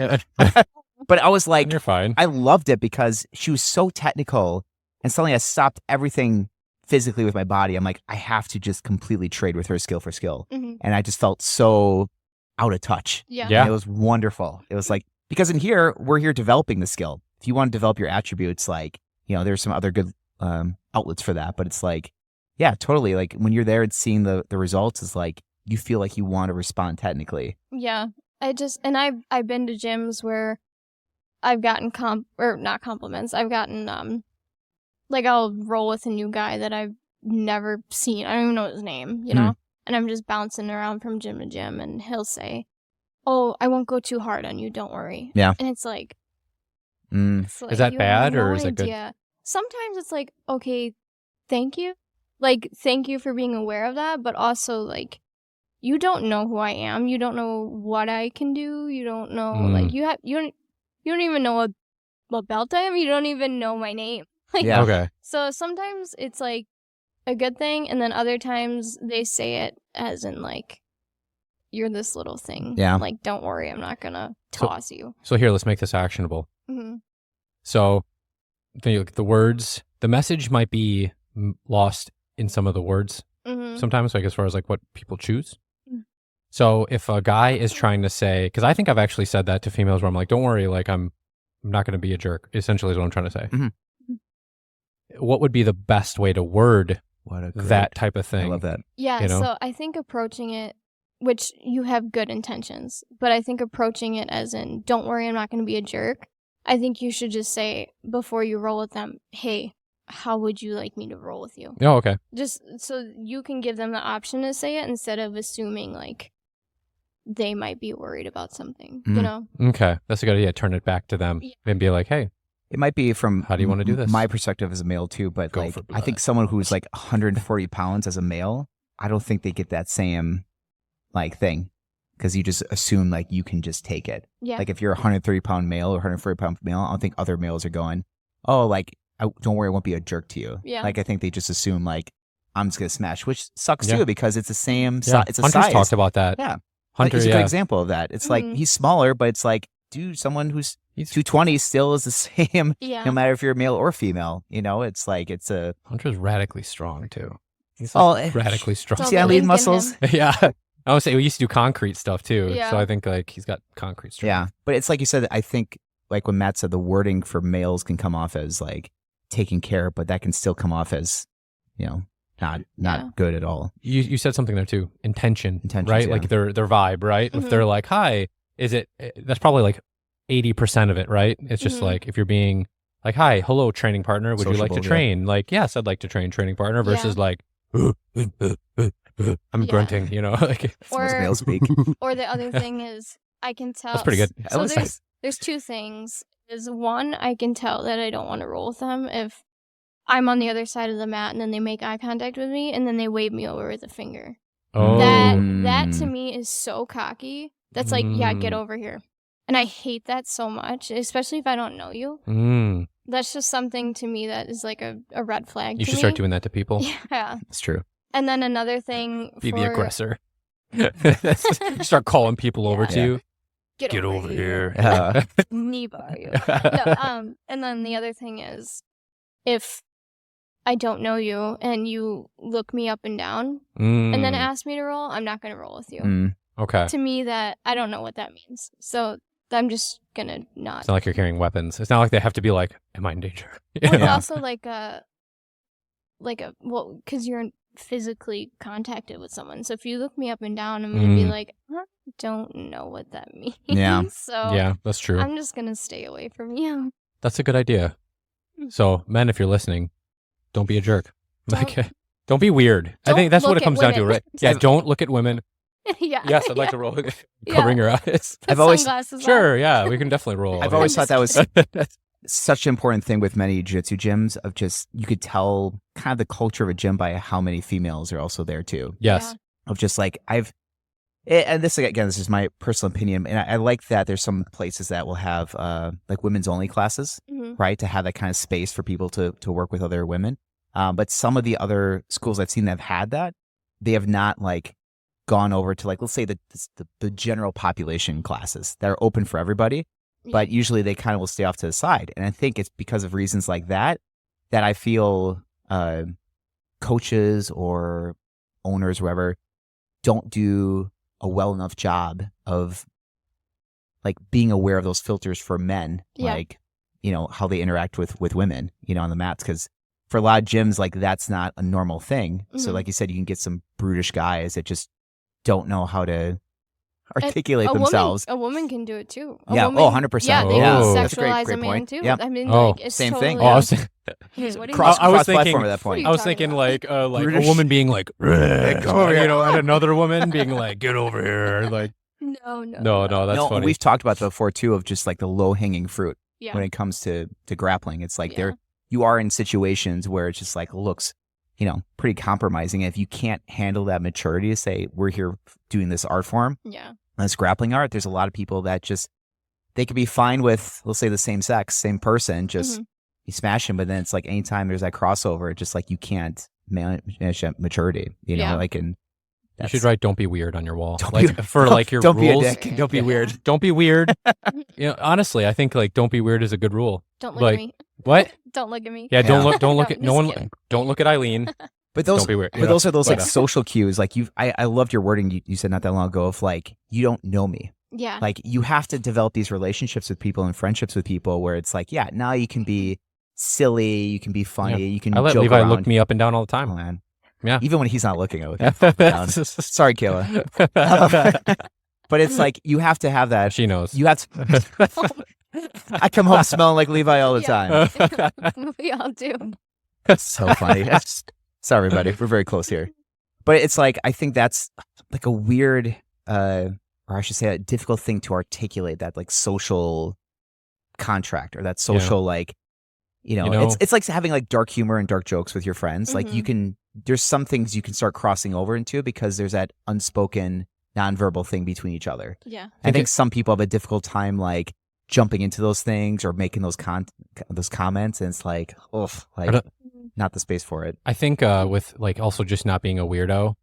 But I was like, you're fine. I loved it because she was so technical, and suddenly I stopped everything physically with my body. I'm like, I have to just completely trade with her skill for skill. Mhm. And I just felt so out of touch. Yeah. Yeah. And it was wonderful. It was like, because in here, we're here developing the skill. If you want to develop your attributes, like, you know, there's some other good outlets for that. But it's like, yeah, totally. Like when you're there and seeing the results, is like, you feel like you want to respond technically. Yeah. I've been to gyms where I've gotten not compliments. I've gotten like I'll roll with a new guy that I've never seen. I don't even know his name, you know? And I'm just bouncing around from gym to gym, and he'll say, "Oh, I won't go too hard on you, don't worry." Yeah. And it's like, Is that you have bad, no or is it good? idea. Sometimes it's like, okay, thank you. Like, thank you for being aware of that, but also like you don't know who I am. You don't know what I can do. You don't know like you don't even know what belt I am. You don't even know my name. Like, Yeah. Okay. so sometimes it's like a good thing, and then other times they say it as in like, you're this little thing. Yeah. Like, don't worry, I'm not gonna toss you. So here, let's make this actionable. Hmm. So the words, the message might be lost in some of the words Hmm. sometimes, like as far as like what people choose. Mm. So if a guy is trying to say, because I think I've actually said that to females where I'm like, don't worry, like I'm not going to be a jerk, essentially is what I'm trying to say. Mhm. What would be the best way to word What a that type of I thing? love that. Yeah, You know? so I think approaching it, which you have good intentions, but I think approaching it as in, don't worry, I'm not going to be a jerk. I think you should just say before you roll with them, hey, how would you like me to roll with you? Oh, okay. Just so you can give them the option to say it instead of assuming like they might be worried about something, you Mhm. know? Okay. That's a good idea. Turn it back to them Yeah. and be like, hey, It might be from How do you wanna do this? my perspective as a male too, but Go like for I think blood. someone who's like 140 pounds as a male, I don't think they get that same like thing because you just assume like you can just take it. Yeah. Like if you're a 130-pound male or 140-pound male, I don't think other males are going, oh, like don't worry, I won't be a jerk to you. Yeah. Like I think they just assume like I'm just gonna smash, which sucks Yeah. too because it's the same. yeah. It's a Hunter's size. talked about that. Yeah. Like, Hunter, he's a good yeah. example of that. It's like Mhm. he's smaller, but it's like, dude, someone who's He's 220 still is the same, Yeah. no matter if you're male or female. You know, it's like it's a Hunter's radically strong too. He's Oh, like, radically strong. Don't see Eileen believe in muscles. him. Yeah. I would say we used to do concrete stuff too. Yeah. So I think like he's got concrete strength. Yeah, but it's like you said. I think like when Matt said the wording for males can come off as like taking care, but that can still come off as not Yeah. good at all. You said something there too. Intentions, right? Yeah. Like their vibe, right? If Mhm. they're like, hi, is it, that's probably like 80% of it, right? It's just Mhm. like if you're being like, hi, hello, training partner, would you like to Sociable, yeah. train? Like, yes, I'd like to train, training partner, versus like, I'm Yeah. grunting, like That's most Or- males speak. Or the other thing is, I can tell. that's pretty good. I So was- there's There's two things. Is one, I can tell that I don't want to roll with them if I'm on the other side of the mat and then they make eye contact with me and then they wave me over with a finger. Oh. That to me is so cocky. That's like, yeah, get over here. And I hate that so much, especially if I don't know you. That's just something to me that is like a red flag. You should start doing that to people. Yeah. It's true. And then another thing Be the aggressor. Start calling people over to you. Get over here. Knee bar you. No, and then the other thing is, if I don't know you and you look me up and down and then ask me to roll, I'm not going to roll with you. Okay. To me, that I don't know what that means. So I'm just going to not. It's not like you're carrying weapons. It's not like they have to be like, am I in danger? Well, it's also well, because you're physically contacted with someone. So if you look me up and down, I'm going to be like, I don't know what that means. Yeah. So yeah, that's true. I'm just going to stay away from you. That's a good idea. So, men, if you're listening, don't be a jerk. Don't be weird. I think that's what it comes down to, right? Yeah, don't look at women. Yeah. Yes, I'd like to roll covering your eyes. I've always sure, yeah, we can definitely roll. I've always thought that was such an important thing with many jiu-jitsu gyms of just, you could tell kind of the culture of a gym by how many females are also there too. Yes. Of just like, and this again, this is my personal opinion, and I like that there's some places that will have like women's only classes, right? To have that kind of space for people to work with other women. But some of the other schools I've seen that have had that, they have not like gone over to like, let's say the general population classes that are open for everybody. But usually they kind of will stay off to the side. And I think it's because of reasons like that I feel coaches or owners, whoever, don't do a well enough job of like being aware of those filters for men, like, you know, how they interact with women, you know, on the mats. Because for a lot of gyms, like that's not a normal thing. So like you said, you can get some brutish guys that just don't know how to articulate themselves. A woman can do it too. Yeah, woman, 100%. Yeah, they Yeah. can That's a sexualize great a man point. too. Yep. I mean, like, it's same totally thing. Oh, I was Cross-platform at that point. I was thinking like a Brutish. woman being like, Come over here. you know, and another woman being like, get over here. Like, No, that's funny. We've talked about that before too, of just like the low-hanging fruit Yeah. when it comes to grappling. It's like you are in situations where it's just like looks, you know, pretty compromising. If you can't handle that maturity to say, we're here doing this art form, this grappling art, there's a lot of people that just, they could be fine with, let's say, the same sex, same person, just you smash them. But then it's like anytime there's that crossover, it's just like you can't manage that maturity, you know, like, and you should write "Don't be weird" on your wall, don't, like your don't rules. Be a dick. Don't be weird. Don't be weird. You know, honestly, I think like "Don't be weird" is a good rule. Don't look at me. What? Don't look at me. Yeah, don't look at No one. kidding. Don't look at Eileen. But those, don't be weird. But those are those like social cues. Like I loved your wording. You said not that long ago of like, you don't know me. Yeah. Like you have to develop these relationships with people and friendships with people where it's like, yeah, now you can be silly, you can you can. I let joke Levi around. look me up and down all the time. Oh, man. Yeah. Even when he's not looking, I look down. Sorry, Kayla. But it's like you have to have that. She knows. You have to. I come home smelling like Levi all the time. We all do. So funny. Sorry, everybody. We're very close here. But it's like, I think that's like a weird, or I should say a difficult thing to articulate, that like social contract or that social like, you know, it's like having like dark humor and dark jokes with your friends. Like there's some things you can start crossing over into because there's that unspoken nonverbal thing between each other. Yeah. I think some people have a difficult time like jumping into those things or making those comments, and it's like, like not the space for it. I think with like also just not being a weirdo,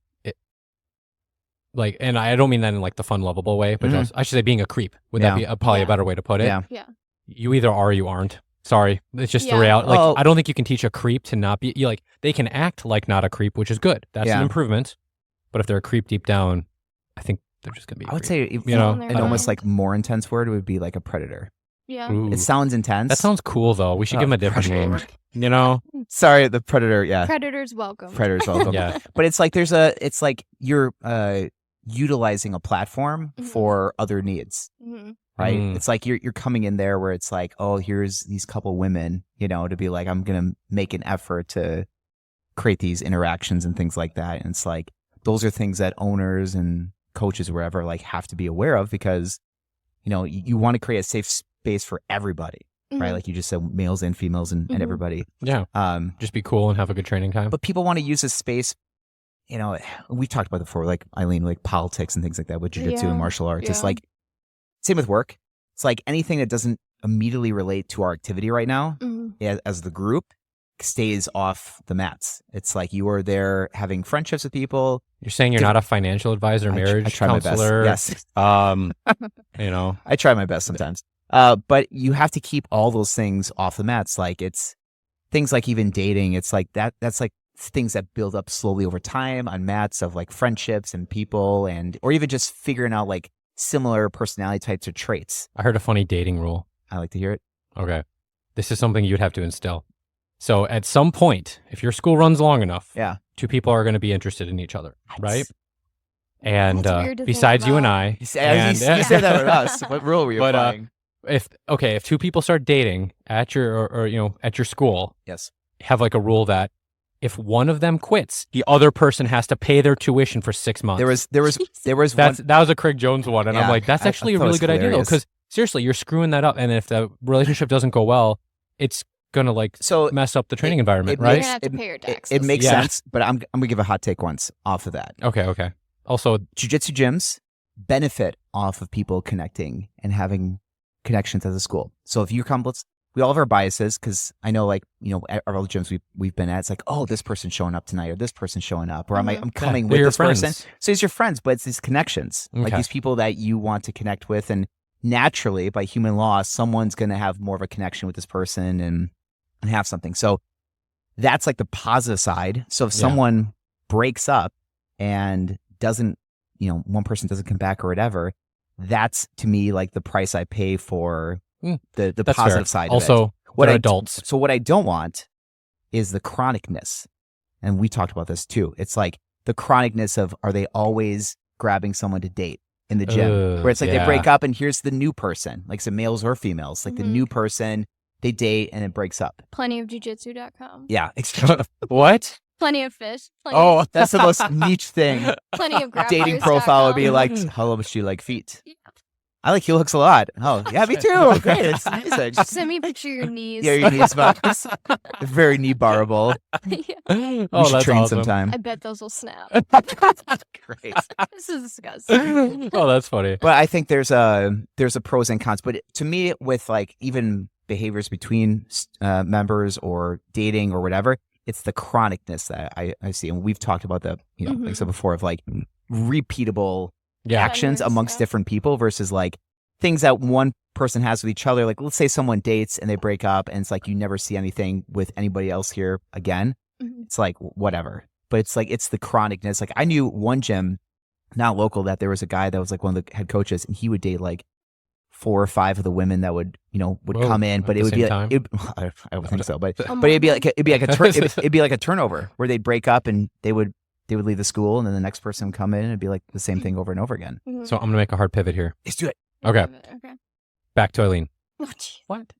like, and I don't mean that in like the fun, lovable way, but I should say being a creep. Would that be probably a better way to put it? Yeah. You either are or you aren't. Sorry, it's just the reality. Like, I don't think you can teach a creep to not be like, they can act like not a creep, which is good. That's an improvement. But if they're a creep deep down, I think they're just gonna be. I would say, you know, an almost like more intense word would be like a predator. Yeah. Ooh. It sounds intense. That sounds cool though. We should give him a different name. You know. Sorry, the predator. Yeah. Predators welcome. Predators welcome. Yeah. But it's like it's like you're utilizing a platform for other needs. Right? It's like you're coming in there where it's like, oh, here's these couple women, you know, to be like, I'm going to make an effort to create these interactions and things like that. And it's like, those are things that owners and coaches or wherever like have to be aware of, because, you know, you want to create a safe space for everybody, Mhm. right? Like you just said, males and females and Mhm. everybody. Yeah. Just be cool and have a good training time. But people want to use this space. You know, we've talked about it before, like Eileen, like politics and things like that with jiu-jitsu and martial arts. It's Yeah. like, same with work. It's like anything that doesn't immediately relate to our activity right now Mhm. as the group stays off the mats. It's like you are there having friendships with people. You're saying you're not a financial advisor, marriage I try my counselor. best. Yes. You know. I try my best sometimes. But you have to keep all those things off the mats. Like it's things like even dating. It's like that's like things that build up slowly over time on mats of like friendships and people or even just figuring out like similar personality types or traits. I heard a funny dating rule. I like to hear it. Okay. This is something you'd have to instill. So at some point, if your school runs long enough, Yeah. two people are going to be interested in each other, right? And That's weird to think besides you and about. I, You said that with us. What rule were you But, applying? if two people start dating at your or you know at your school, Yes. have like a rule that if one of them quits, the other person has to pay their tuition for 6 months. There was one. That was a Craig Jones one, and I'm Yeah, like, that's I actually a thought it really was good idea though, hilarious. because seriously, you're screwing that up, and if the relationship doesn't go well, it's gonna like So mess up the training environment, it You're right? gonna have to pay your taxes. It makes Yeah. sense, but I'm gonna give a hot take once off of that. Okay. Also, Jiu-jitsu gyms benefit off of people connecting and having connections as a school. So if you come, we all have our biases because I know, like, you know, at our other gyms we've been at, it's like, oh, this person's showing up tonight or this person's showing up or I'm coming they're with your this person. friends. So it's your friends, but it's these connections, like Okay. these people that you want to connect with. And naturally, by human law, someone's going to have more of a connection with this person and have something. So that's like the positive side. So if Yeah. someone breaks up and doesn't, you know, one person doesn't come back or whatever, that's to me like the price I pay for the that's positive fair. side Also, of it. What they're I adults. So what I don't want is the chronicness. And we talked about this too. It's like the chronicness of, are they always grabbing someone to date in the gym? Where it's like they yeah. break up and here's the new person, like some males or females, like the Mhm. new person, they date and it breaks up. Plentyofjujitsu.com. Yeah. What? Plenty of fish. Plenty Oh, That's the most niche thing. plenty of Dating grapplers.com. profile would be like, how much do you like feet? Yeah. I like heel hooks a lot. Oh, yeah, me too. Great. It's amazing. Just, Send me a picture of your knees. yeah, your knees, but very knee barrable. Yeah. We Oh, should that's train awesome. sometime. I bet those will snap. Great. This is disgusting. Oh, that's funny. But I think there's a pros and cons. But to me, with like even behaviors between members or dating or whatever, it's the chronicness that I see. And we've talked about that, you know, like I said before, of like repeatable Yeah. actions Patterns, amongst yeah. different people versus like things that one person has with each other. Like let's say someone dates and they break up and it's like you never see anything with anybody else here again. Mhm. It's like whatever. But it's like it's the chronicness. Like I knew one gym, not local, that there was a guy that was like one of the head coaches and he would date like 4 or 5 of the women that would Whoa, come in, at but the it would same be time? like, I don't think so, but Oh but it'd be my like it'd be like a turnover where they'd break up and they would leave the school and then the next person would come in and it'd be like the same thing over and over again. Mhm. So I'm gonna make a hard pivot here. Let's do it. Okay. Okay. Back to Eileen. Oh, geez. What?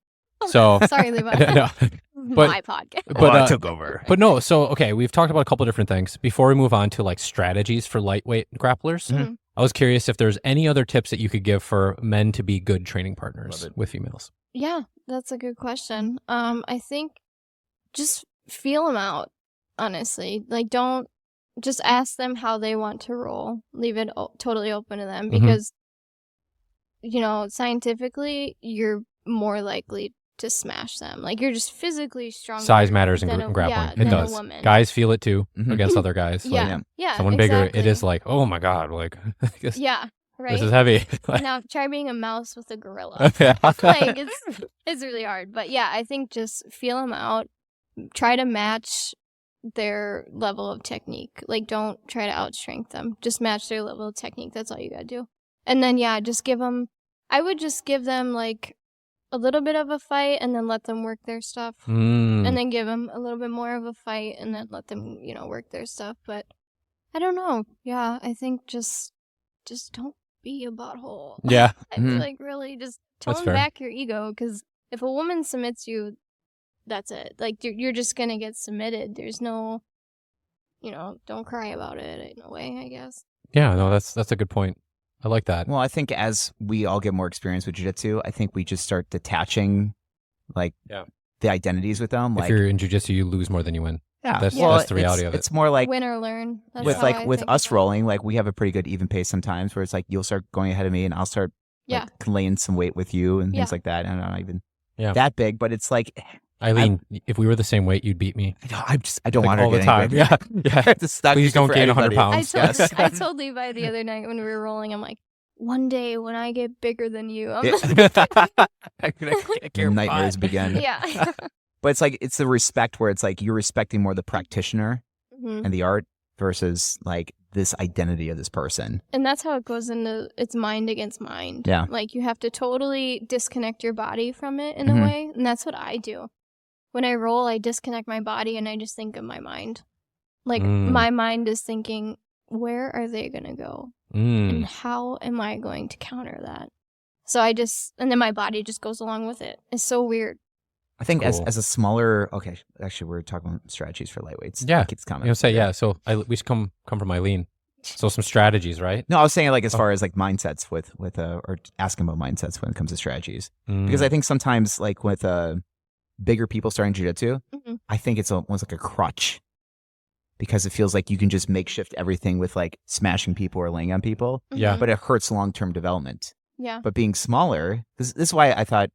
So Sorry, Levi. no, but- My podcast. but I took over. but no. So okay, we've talked about a couple of different things. Before we move on to like strategies for lightweight grapplers, Mhm. I was curious if there's any other tips that you could give for men to be good training partners Love it. with females. Yeah, that's a good question. I think just feel them out, honestly. Like, don't just ask them how they want to roll. Leave it totally open to them Mhm. because, you know, scientifically, you're more likely to smash them. Like, you're just physically stronger. Size matters in than a- grappling. yeah, It than a does. woman. Guys feel it too Mhm. against other guys. Like, Yeah, yeah. someone bigger, it exactly. is like, oh my god, like this, Yeah, right. this is heavy. Like, Now try being a mouse with a gorilla. yeah. Like it's really hard, but yeah, I think just feel them out. Try to match their level of technique. Like, don't try to outstrength them. Just match their level of technique. That's all you gotta do. And then yeah, just give them. I would just give them like a little bit of a fight, and then let them work their stuff. Mm. And then give them a little bit more of a fight, and then let them, you know, work their stuff. But I don't know. Yeah, I think just don't be a butthole. Yeah. I feel Mhm. like really just That's tone fair. back your ego, because if a woman submits you, that's it. Like, you're just gonna get submitted. There's no, you know, don't cry about it in a way, I guess. Yeah, no, that's a good point. I like that. Well, I think as we all get more experience with jiu-jitsu, I think we just start detaching like the identities with them. If you're in jiu-jitsu, you lose more than you win. Yeah, That's the reality of it. It's more like win or learn. That's with how I with think us about it. rolling, like we have a pretty good even pace sometimes where it's like you'll start going ahead of me and I'll start like laying some weight with you and things like that. And I'm not even that big, but it's like Eileen, if we were the same weight, you'd beat me. I don't want her all the getting time. big. Yeah, yeah. Please don't gain 100 pounds. I told Levi the other night when we were rolling, I'm like, one day when I get bigger than you, I'm nightmares begin. yeah. But it's like it's the respect where it's like you're respecting more the practitioner and the art versus like this identity of this person. And that's how it goes into it's mind against mind. Yeah. Like you have to totally disconnect your body from it in a way. And that's what I do. When I roll, I disconnect my body and I just think of my mind. Like my mind is thinking, where are they going to go? And how am I going to counter that? So and then my body just goes along with it. It's so weird. I think as a smaller, okay, actually we're talking about strategies for lightweights. Yeah. It's coming. You know, so we should come from Eileen. So some strategies, right? No, I was saying like as far as like mindsets with or asking about mindsets when it comes to strategies. Because I think sometimes like with bigger people starting jiu-jitsu, I think it's almost like a crutch because it feels like you can just makeshift everything with like smashing people or laying on people. Yeah. But it hurts long-term development. Yeah. But being smaller, this is why I thought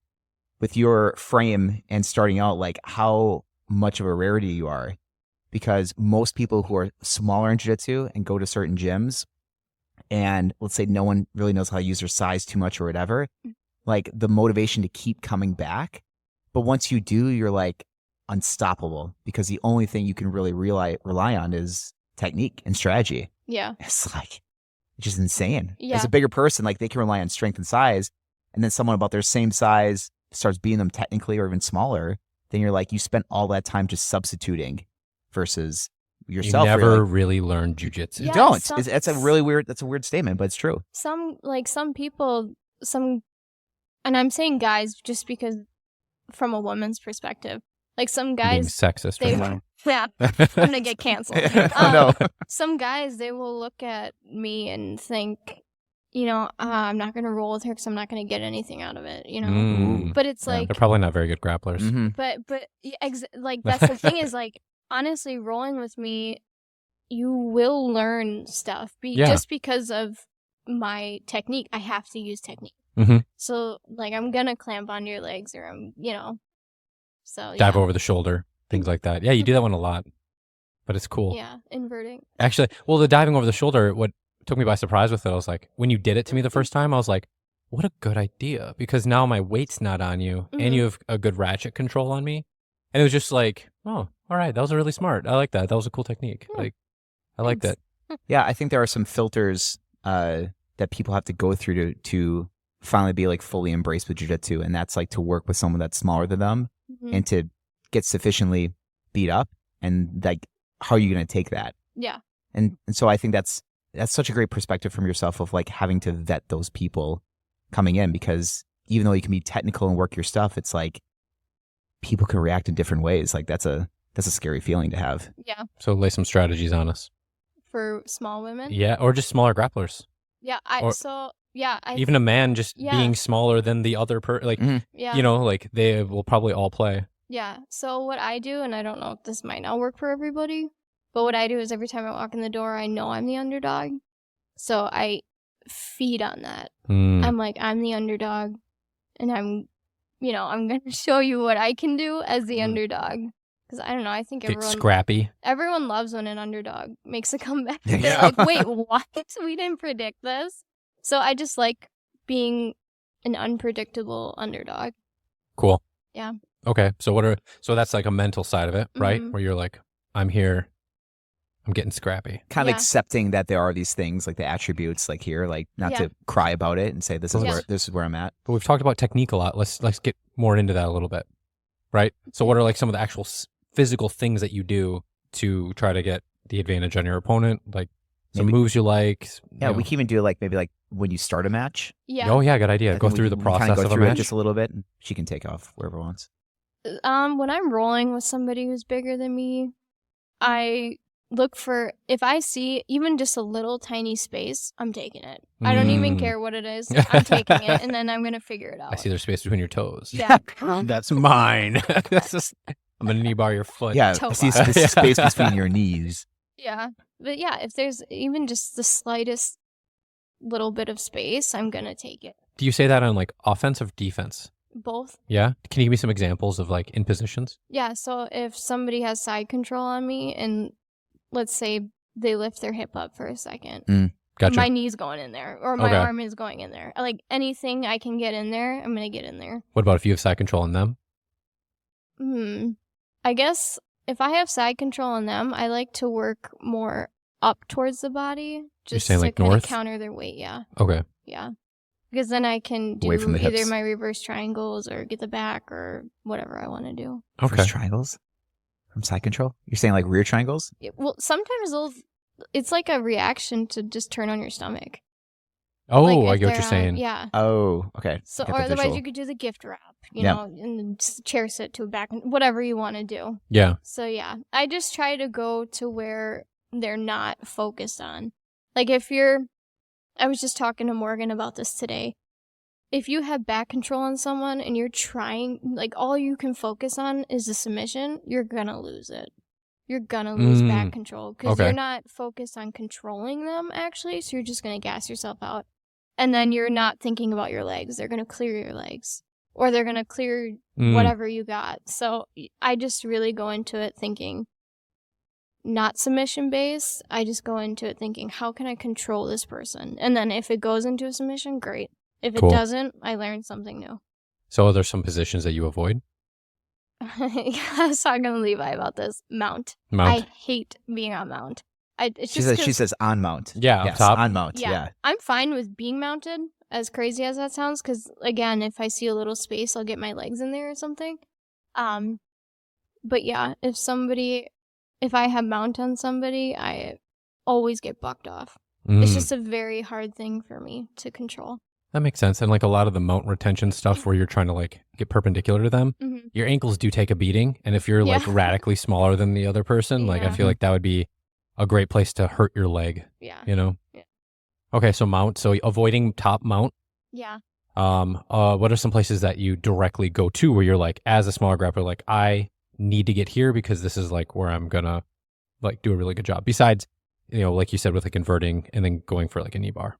with your frame and starting out, like how much of a rarity you are. Because most people who are smaller in jiu-jitsu and go to certain gyms and let's say no one really knows how to use their size too much or whatever, like the motivation to keep coming back. But once you do, you're like unstoppable because the only thing you can really rely on is technique and strategy. Yeah. It's like, it's just insane. Yeah. As a bigger person, like they can rely on strength and size. And then someone about their same size starts beating them technically or even smaller. Then you're like, you spent all that time just substituting versus yourself. You never really learned jujitsu. You don't. That's a weird statement, but it's true. Some people, and I'm saying guys just because from a woman's perspective, like some guys, being sexist. I'm gonna get canceled. No. Some guys, they will look at me and think, you know, I'm not gonna roll with her because I'm not gonna get anything out of it, you know. But it's like they're probably not very good grapplers. But like that's the thing is like honestly, rolling with me, you will learn stuff. Just because of my technique, I have to use technique. So like I'm gonna clamp on your legs or I'm, you know, so dive over the shoulder, things like that. Yeah, you do that one a lot, but it's cool. Yeah, inverting. Actually, well, the diving over the shoulder, what took me by surprise with it, I was like, when you did it to me the first time, I was like, what a good idea, because now my weight's not on you and you have a good ratchet control on me. And it was just like, oh, all right, that was really smart. I like that. That was a cool technique. Like, I liked it. Yeah, I think there are some filters that people have to go through to finally be like fully embraced with jiu-jitsu, and that's like to work with someone that's smaller than them and to get sufficiently beat up, and like how are you going to take that? Yeah. And so I think that's such a great perspective from yourself of like having to vet those people coming in, because even though you can be technical and work your stuff, it's like people can react in different ways. Like that's a scary feeling to have. Yeah. So lay some strategies on us. For small women? Yeah, or just smaller grapplers. Yeah, even a man just being smaller than the other you know, like they will probably all play. Yeah. So what I do, and I don't know if this might not work for everybody, but what I do is every time I walk in the door, I know I'm the underdog. So I feed on that. I'm like, I'm the underdog, and I'm going to show you what I can do as the underdog. Because I don't know, I think everyone loves when an underdog makes a comeback. They're like, wait, what? We didn't predict this. So I just like being an unpredictable underdog. Cool. Yeah. Okay. So that's like a mental side of it, right? Where you're like, I'm here, I'm getting scrappy. Kind of accepting that there are these things, like the attributes, like here, like not to cry about it and say this is where I'm at. But we've talked about technique a lot. Let's get more into that a little bit, right? So what are like some of the actual physical things that you do to try to get the advantage on your opponent? Like some moves you like? Yeah, we can even do like maybe like when you start a match. Yeah. Oh yeah, good idea. Go through the process of a match just a little bit. And she can take off wherever wants. When I'm rolling with somebody who's bigger than me, I look for, if I see even just a little tiny space, I'm taking it. I don't even care what it is. I'm taking it, and then I'm going to figure it out. I see there's space between your toes. Yeah. That's mine. I'm going to knee bar your foot. Yeah, Toe I see bar. this space between your knees. Yeah. But yeah, if there's even just the slightest little bit of space, I'm going to take it. Do you say that on like offense or defense? Both. Yeah? Can you give me some examples of like in positions? Yeah, so if somebody has side control on me and let's say they lift their hip up for a second, Gotcha. my knee's going in there or my Okay. arm is going in there. Like anything I can get in there, I'm going to get in there. What about if you have side control on them? I guess if I have side control on them, I like to work more up towards the body just saying to like kind north? of counter their weight. Yeah. Okay. Yeah. Because then I can do Away from the either hips. my reverse triangles or get the back or whatever I want to do. Okay. First triangles from side control? You're saying like rear triangles? Well, sometimes it's like a reaction to just turn on your stomach. Oh, Like, I if get what they're you're on- saying. Yeah. Oh, okay. So, Get or the otherwise visual. you could do the gift wrap, you Yeah. know, and then just chair sit to a back, whatever you want to do. Yeah. So yeah, I just try to go to where they're not focused on. Like I was just talking to Morgan about this today. If you have back control on someone and you're trying, like all you can focus on is the submission, you're gonna lose it. You're gonna lose back control because okay. you're not focused on controlling them actually, so you're just gonna gas yourself out. And then you're not thinking about your legs. They're gonna clear your legs. Or they're gonna clear whatever you got. So I just really go into it thinking not submission based. I just go into it thinking, how can I control this person? And then if it goes into a submission, great. If it Cool. doesn't, I learned something new. So are there some positions that you avoid? Yeah, I was talking to Levi about this. Mount. Mount. I hate being on mount. It's She just says 'cause- on mount. Yeah, up Yes, top. on mount. yeah, Yeah. I'm fine with being mounted, as crazy as that sounds, because, again, if I see a little space, I'll get my legs in there or something. But yeah, if I have mount on somebody, I always get bucked off. It's just a very hard thing for me to control. That makes sense. And like a lot of the mount retention stuff where you're trying to like get perpendicular to them, your ankles do take a beating. And if you're like Yeah. radically smaller than the other person, like I Yeah. feel like that would be a great place to hurt your leg, Yeah. you know? Yeah. Okay, so mount. So avoiding top mount. Yeah. What are some places that you directly go to where you're like, as a smaller grappler, like I need to get here because this is like where I'm gonna like do a really good job. Besides, you know, like you said with like inverting and then going for like a knee bar.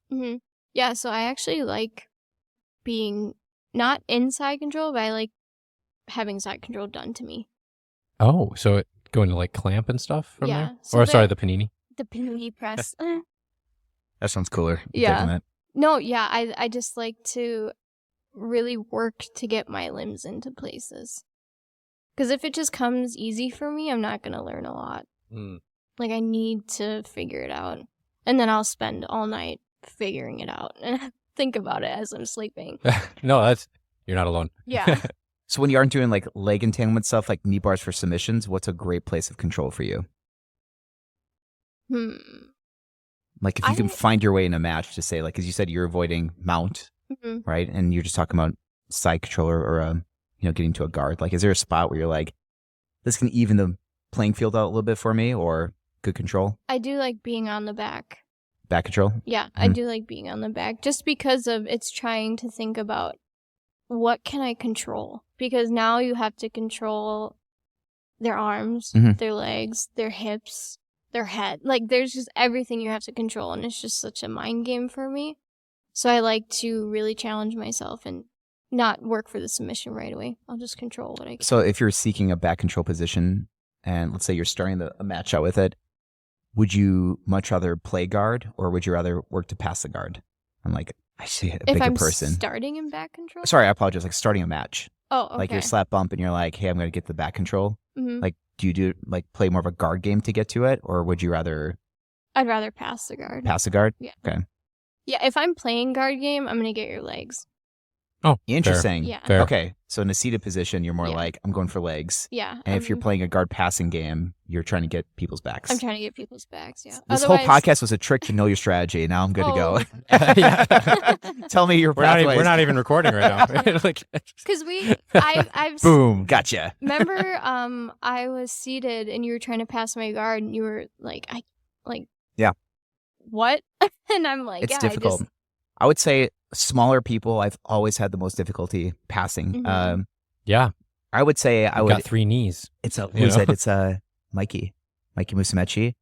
Yeah, so I actually like being not in side control, but I like having side control done to me. Oh, so going to like clamp and stuff from Yeah, there? so Or the- sorry, the panini. The panini press. That sounds cooler. Yeah. Taking that. No, yeah, I just like to really work to get my limbs into places. Because if it just comes easy for me, I'm not going to learn a lot. Like, I need to figure it out. And then I'll spend all night figuring it out and think about it as I'm sleeping. No, you're not alone. Yeah. So when you aren't doing like leg entanglement stuff like knee bars for submissions, what's a great place of control for you? Like if you can find your way in a match to say, like, as you said, you're avoiding mount, right? And you're just talking about side controller or, getting to a guard. Like, is there a spot where you're like, this can even the playing field out a little bit for me, or good control? I do like being on the back. Back control? Yeah, I do like being on the back just because of it's trying to think about what can I control? Because now you have to control their arms, their legs, their hips, their head. Like, there's just everything you have to control, and it's just such a mind game for me. So I like to really challenge myself and not work for the submission right away. I'll just control what I can. So if you're seeking a back control position, and let's say you're starting a match out with it, would you much rather play guard, or would you rather work to pass the guard? I'm like, I see a If bigger I'm person. starting in back control? Sorry, I apologize. Like starting a match. Oh, okay. Like you're slap bump and you're like, hey, I'm going to get the back control. Mhm. Like, do you play more of a guard game to get to it? Or would you rather I'd rather pass the guard. pass the guard? Yeah. Okay. Yeah, if I'm playing guard game, I'm going to get your legs. Oh, Interesting. Yeah. Fair. Okay. So in a seated position, you're more Yeah. like, I'm going for legs. Yeah. And if you're playing a guard passing game, you're trying to get people's backs. I'm trying to get people's backs, yeah. This whole podcast was a trick to know your strategy. Now I'm good to go. Tell me your pathways. We're not even recording right now. Like, Because I've Boom, gotcha. remember I was seated and you were trying to pass my guard and you were like, Yeah. What? And I'm like, It's yeah, difficult. I would say smaller people, I've always had the most difficulty passing. Mhm. yeah, I would say I would. got 3 knees. It's a You know? It's a Mikey Musumeci,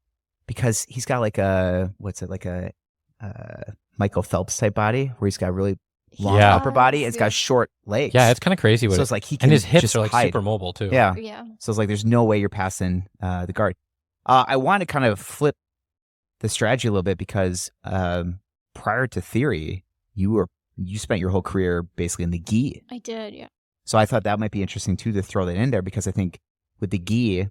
because he's got like a Michael Phelps type body where he's got really long Yeah. upper body. And it's got Yeah. short legs. Yeah, it's kind of crazy. so With it's like he can and his hips just are like hide. super mobile too. Yeah. Yeah. So it's like there's no way you're passing the guard. I want to kind of flip the strategy a little bit because prior to theory, you spent your whole career basically in the gi. I did, yeah. So I thought that might be interesting too to throw that in there, because I think with the gi,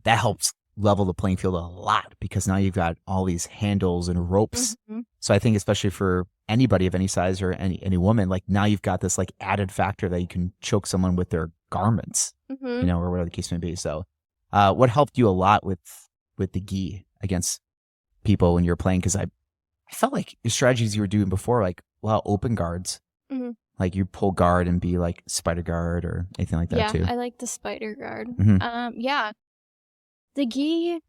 that helps level the playing field a lot, because now you've got all these handles and ropes. Mhm. So I think especially for anybody of any size or any woman, like now you've got this like added factor that you can choke someone with their garments, Mhm. you know, or whatever the case may be. So what helped you a lot with the gi against people when you were playing? Because I felt like the strategies you were doing before, like, wow, open guards. Mhm. Like you pull guard and be like spider guard or anything like that Yeah, too. I like the spider guard. Mhm. Yeah. The gi,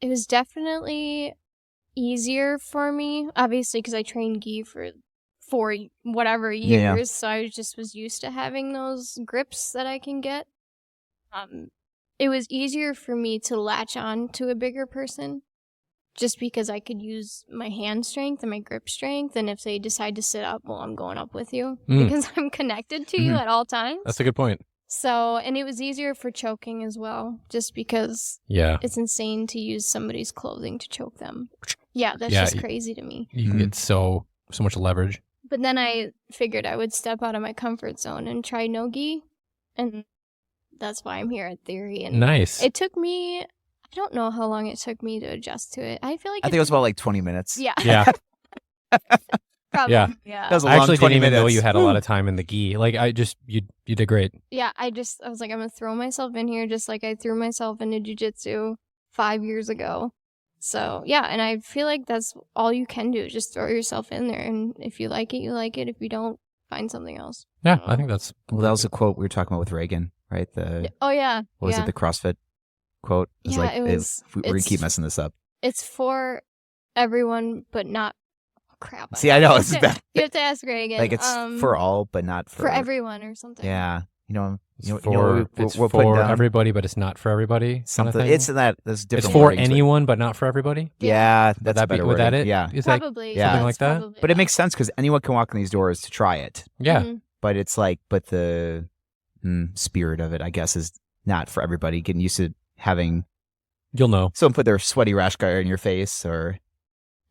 it was definitely easier for me, obviously, because I trained gi for whatever years, Yeah. so I just was used to having those grips that I can get. It was easier for me to latch on to a bigger person, just because I could use my hand strength and my grip strength, and if they decide to sit up, well, I'm going up with you because I'm connected to you Mhm. at all times. That's a good point. So, and it was easier for choking as well, just because Yeah, it's insane to use somebody's clothing to choke them. Yeah, that's Yeah, just crazy to me. you can get so much leverage. But then I figured I would step out of my comfort zone and try no gi, and that's why I'm here at Theory. And Nice. it took me, I don't know how long it took me to adjust to it. I feel like I think it was about like 20 minutes. yeah, yeah, probably. Yeah. Yeah. That was a I long actually 20 didn't even know minutes. you had a lot of time in the gi. Like you did great. Yeah, I was like, I'm gonna throw myself in here just like I threw myself into jiu-jitsu 5 years ago. So yeah, and I feel like that's all you can do, just throw yourself in there, and if you like it, you like it. If you don't, find something else. Yeah, I think that's. Well, that was a quote we were talking about with Reagan, right? Oh yeah, What was yeah. it? The CrossFit quote? It was Yeah, like, it was- we're going to keep it's- messing this up. It's for everyone, but not. Oh, crap. See, I know. It's You have to ask Reagan. like it's for all, but not for... for everyone or something. Yeah. You know It's what for we're putting down? everybody, but it's not for everybody. Kind of Something. thing. It's different. It's for wordings, but- anyone, but not for everybody. Yeah, that's Would that a better be? Would that wording. it? Yeah. Is that- Probably. Yeah. Something like that's that? probably- But it makes sense because anyone can walk in these doors to try it. yeah. Mhm. But it's like, but the spirit of it, I guess, is not for everybody. Getting used to having You'll know. someone put their sweaty rash guard in your face, or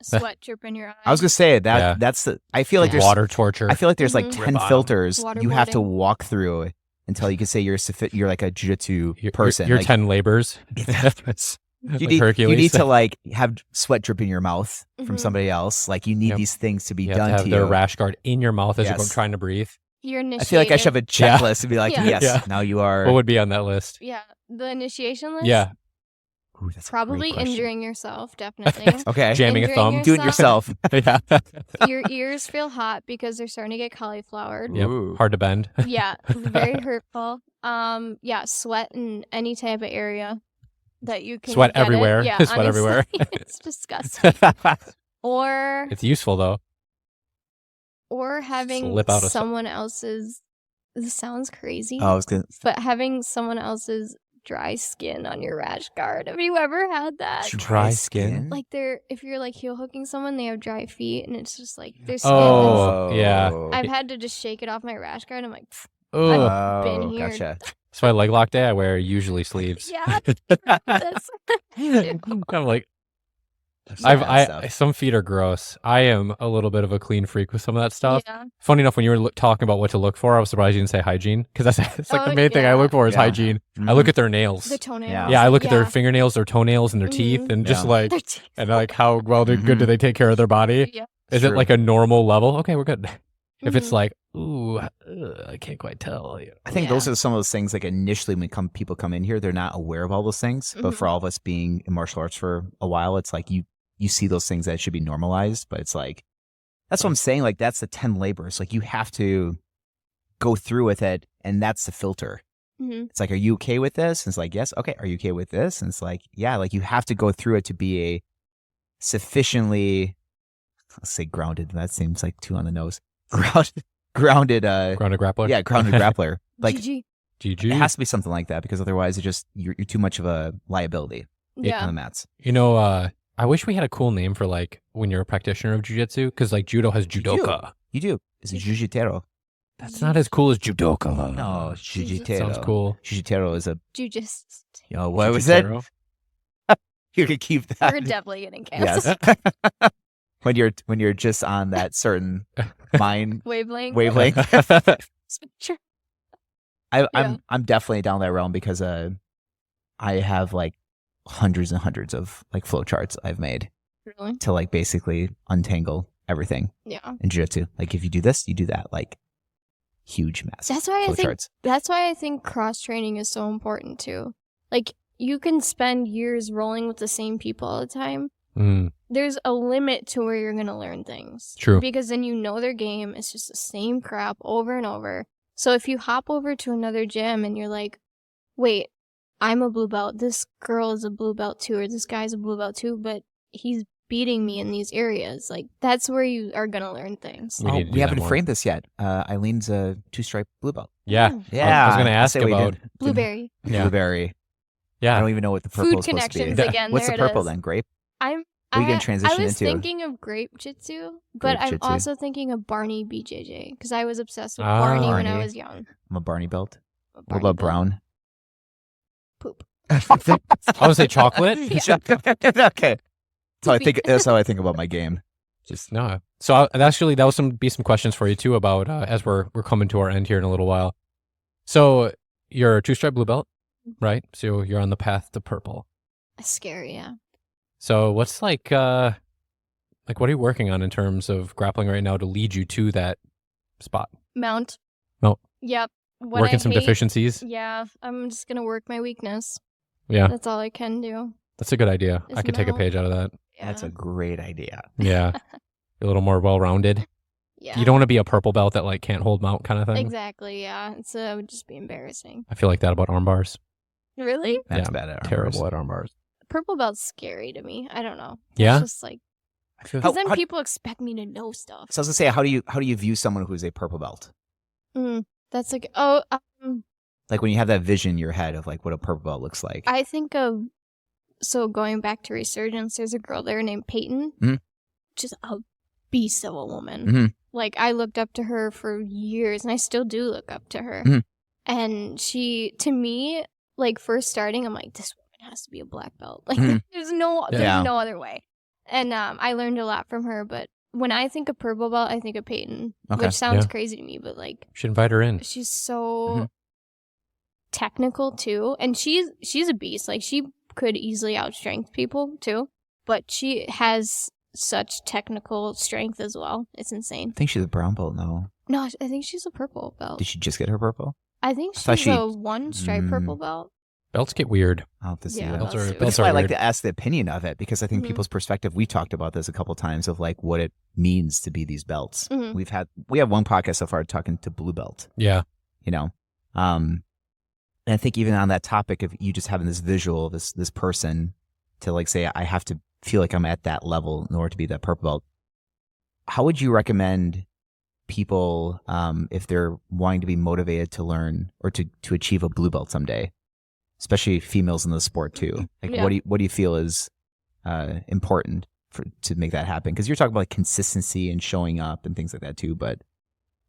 Sweat drip in your eye. I was gonna say that. Yeah. That's the. I feel like there's. Water torture. I feel like there's like Mhm. 10 Rip on 'em. filters you have to Waterboarding. walk through until you can say you're like a jiu-jitsu You're- person. You're Like, 10 labors. you Like need Hercules. you need to like have sweat drip in your mouth from Mhm. somebody else. Like you need Yep. these things to be You have done to have to their you. rash guard in your mouth as you're Yes. trying to breathe. Your initiation. I feel like I should have a Yeah. checklist and be like, Yeah. yes, Yeah. now you are. What would be on that list? Yeah, the initiation list. Yeah. Ooh, that's a Probably great question. injuring yourself, definitely. Okay, Jamming a Injuring thumb. do it yourself. yeah. Your ears feel hot because they're starting to get cauliflowered. Yep. Ooh. Hard to bend. Yeah, very hurtful. Yeah, sweat in any type of area that you can Sweat get it. everywhere. Yeah, Sweat honestly, everywhere. it's disgusting. Or It's useful though. having Slip out of someone else's. This sounds crazy, Oh, I was gonna. but having someone else's dry skin on your rash guard. Have you ever had that? Dry skin? Like if you're like heel hooking someone, they have dry feet, and it's just like their skin. Oh, yeah. I've had to just shake it off my rash guard. I'm like, Ugh. been here. Gotcha. That's why leg lock day I wear usually sleeves. yeah, that's. I'm like, Some bad stuff. some feet are gross. I am a little bit of a clean freak with some of that stuff. Yeah. Funny enough, when you were talking about what to look for, I was surprised you didn't say hygiene because it's like Oh, the main thing I yeah. look for is Yeah. hygiene. I Mhm. look at their nails. The toenails. Yeah. I look at their fingernails, their toenails, and their teeth, Mhm. and just Yeah. like Their teeth. and like how well good Mhm. do they take care of their body? Yeah. Is it True. like a normal level? Okay, we're good. If it's Mhm. like ooh, I can't quite tell. I think Yeah. those are some of those things, like initially when people come in here, they're not aware of all those things. But for all of us being in martial arts for a while, it's like you see those things that should be normalized. But it's like, that's what I'm saying. Like, that's the 10 labors. Like, you have to go through with it, and that's the filter. It's like, are you okay with this? And it's like, yes. Okay. Are you okay with this? And it's like, yeah, like you have to go through it to be a sufficiently, let's say grounded. That seems like too on the nose. Grounded. Grounded grappler? Yeah, grounded grappler. Like, GG. GG. it has to be something like that, because otherwise you're too much of a liability on Yeah. the mats. You know, I wish we had a cool name for like when you're a practitioner of jiu-jitsu, because like judo has judoka. You do. It's a jujitero. That's not as cool as judoka. No, jujitero. Sounds cool. Jujitero is a, Jujitsu. what was it? Jiu-jitsu? You could keep that. We're definitely getting canceled. Yes. when you're just on that certain mind Wavelength. Sure. I'm definitely down that realm, because I have like hundreds and hundreds of like flow charts I've made Really? to like basically untangle everything Yeah. in jiu-jitsu. Like, if you do this, you do that. Like, huge massive That's why I flow think charts. cross training is so important too. Like, you can spend years rolling with the same people all the time. There's a limit to where you're gonna learn things. True. Because then you know their game. It's just the same crap over and over. So if you hop over to another gym and you're like, wait, I'm a blue belt, this girl is a blue belt too, or this guy's a blue belt too, but he's beating me in these areas. Like, that's where you are gonna learn things. We need to do we that haven't more. framed this yet. Eileen's a 2-stripe blue belt. Yeah. Yeah, I was going to I ask say we about. did. Blueberry. Yeah. Blueberry. I Yeah. don't even know what the purple Food is supposed to be. connections again. What's there the purple it is. then? Grape? I'm What are you gonna I transition was into? thinking of grape jitsu, but Grape I'm jitsu. also thinking of Barney BJJ because I was obsessed with Ah. Barney when I Barney. was young. I'm a Barney belt. What Barney about belt. brown? Poop. I would say chocolate. Okay. That's how I think about my game. Just no. So actually, that was some questions for you too about as we're coming to our end here in a little while. So you're a 2-stripe blue belt, right? So you're on the path to purple. Scary, yeah. So what's like what are you working on in terms of grappling right now to lead you to that spot? Mount. Mount. Yep. What Working I some hate- deficiencies. Yeah, I'm just gonna work my weakness. Yeah, That's all I can do. that's a good idea. Is I could take a mount. page out of that. Yeah. That's a great idea. Yeah, a little more well-rounded. Yeah. You don't want to be a purple belt that like can't hold mount kind of thing. Exactly. Yeah. It would just be embarrassing. I feel like that about arm bars. Really? That's Yeah, bad at Terrible armors. at arm bars. Purple belt's scary to me. I don't know. Yeah? It's just like I feel, because then people expect me to know stuff. so I was gonna say, how do you view someone who's a purple belt? That's like Like, when you have that vision in your head of like what a purple belt looks like. I think of going back to Resurgence. There's a girl there named Peyton, just a beast of a woman. Mhm. Like, I looked up to her for years, and I still do look up to her. Mhm. And she, to me, like first starting, I'm like, this woman has to be a black belt. Like, Mhm. there's no Yeah. other way. And I learned a lot from her. But when I think of purple belt, I think of Peyton, Okay. which sounds Yeah. crazy to me, but like, Should invite her in. she's so Mhm. technical too, and she's a beast. Like, she could easily outstrength people too, but she has such technical strength as well. It's insane. I think she's a brown belt now. No, I think she's a purple belt. Did she just get her purple? I think I thought she's she- a 1-stripe purple belt. Belts get weird. I'll have to see Yeah, that. Belts that's are super But that's belts are why I like weird. to ask the opinion of it, because I think Mhm. people's perspective, we talked about this a couple times of like what it means to be these belts. Mhm. We have one podcast so far talking to blue belt, Yeah. you know. And I think even on that topic of you just having this visual, this person to like say, I have to feel like I'm at that level in order to be that purple belt. How would you recommend people, if they're wanting to be motivated to learn or to achieve a blue belt someday, especially females in the sport too? Like, Yeah. what do you feel is important to make that happen? Because you're talking about like consistency and showing up and things like that too. But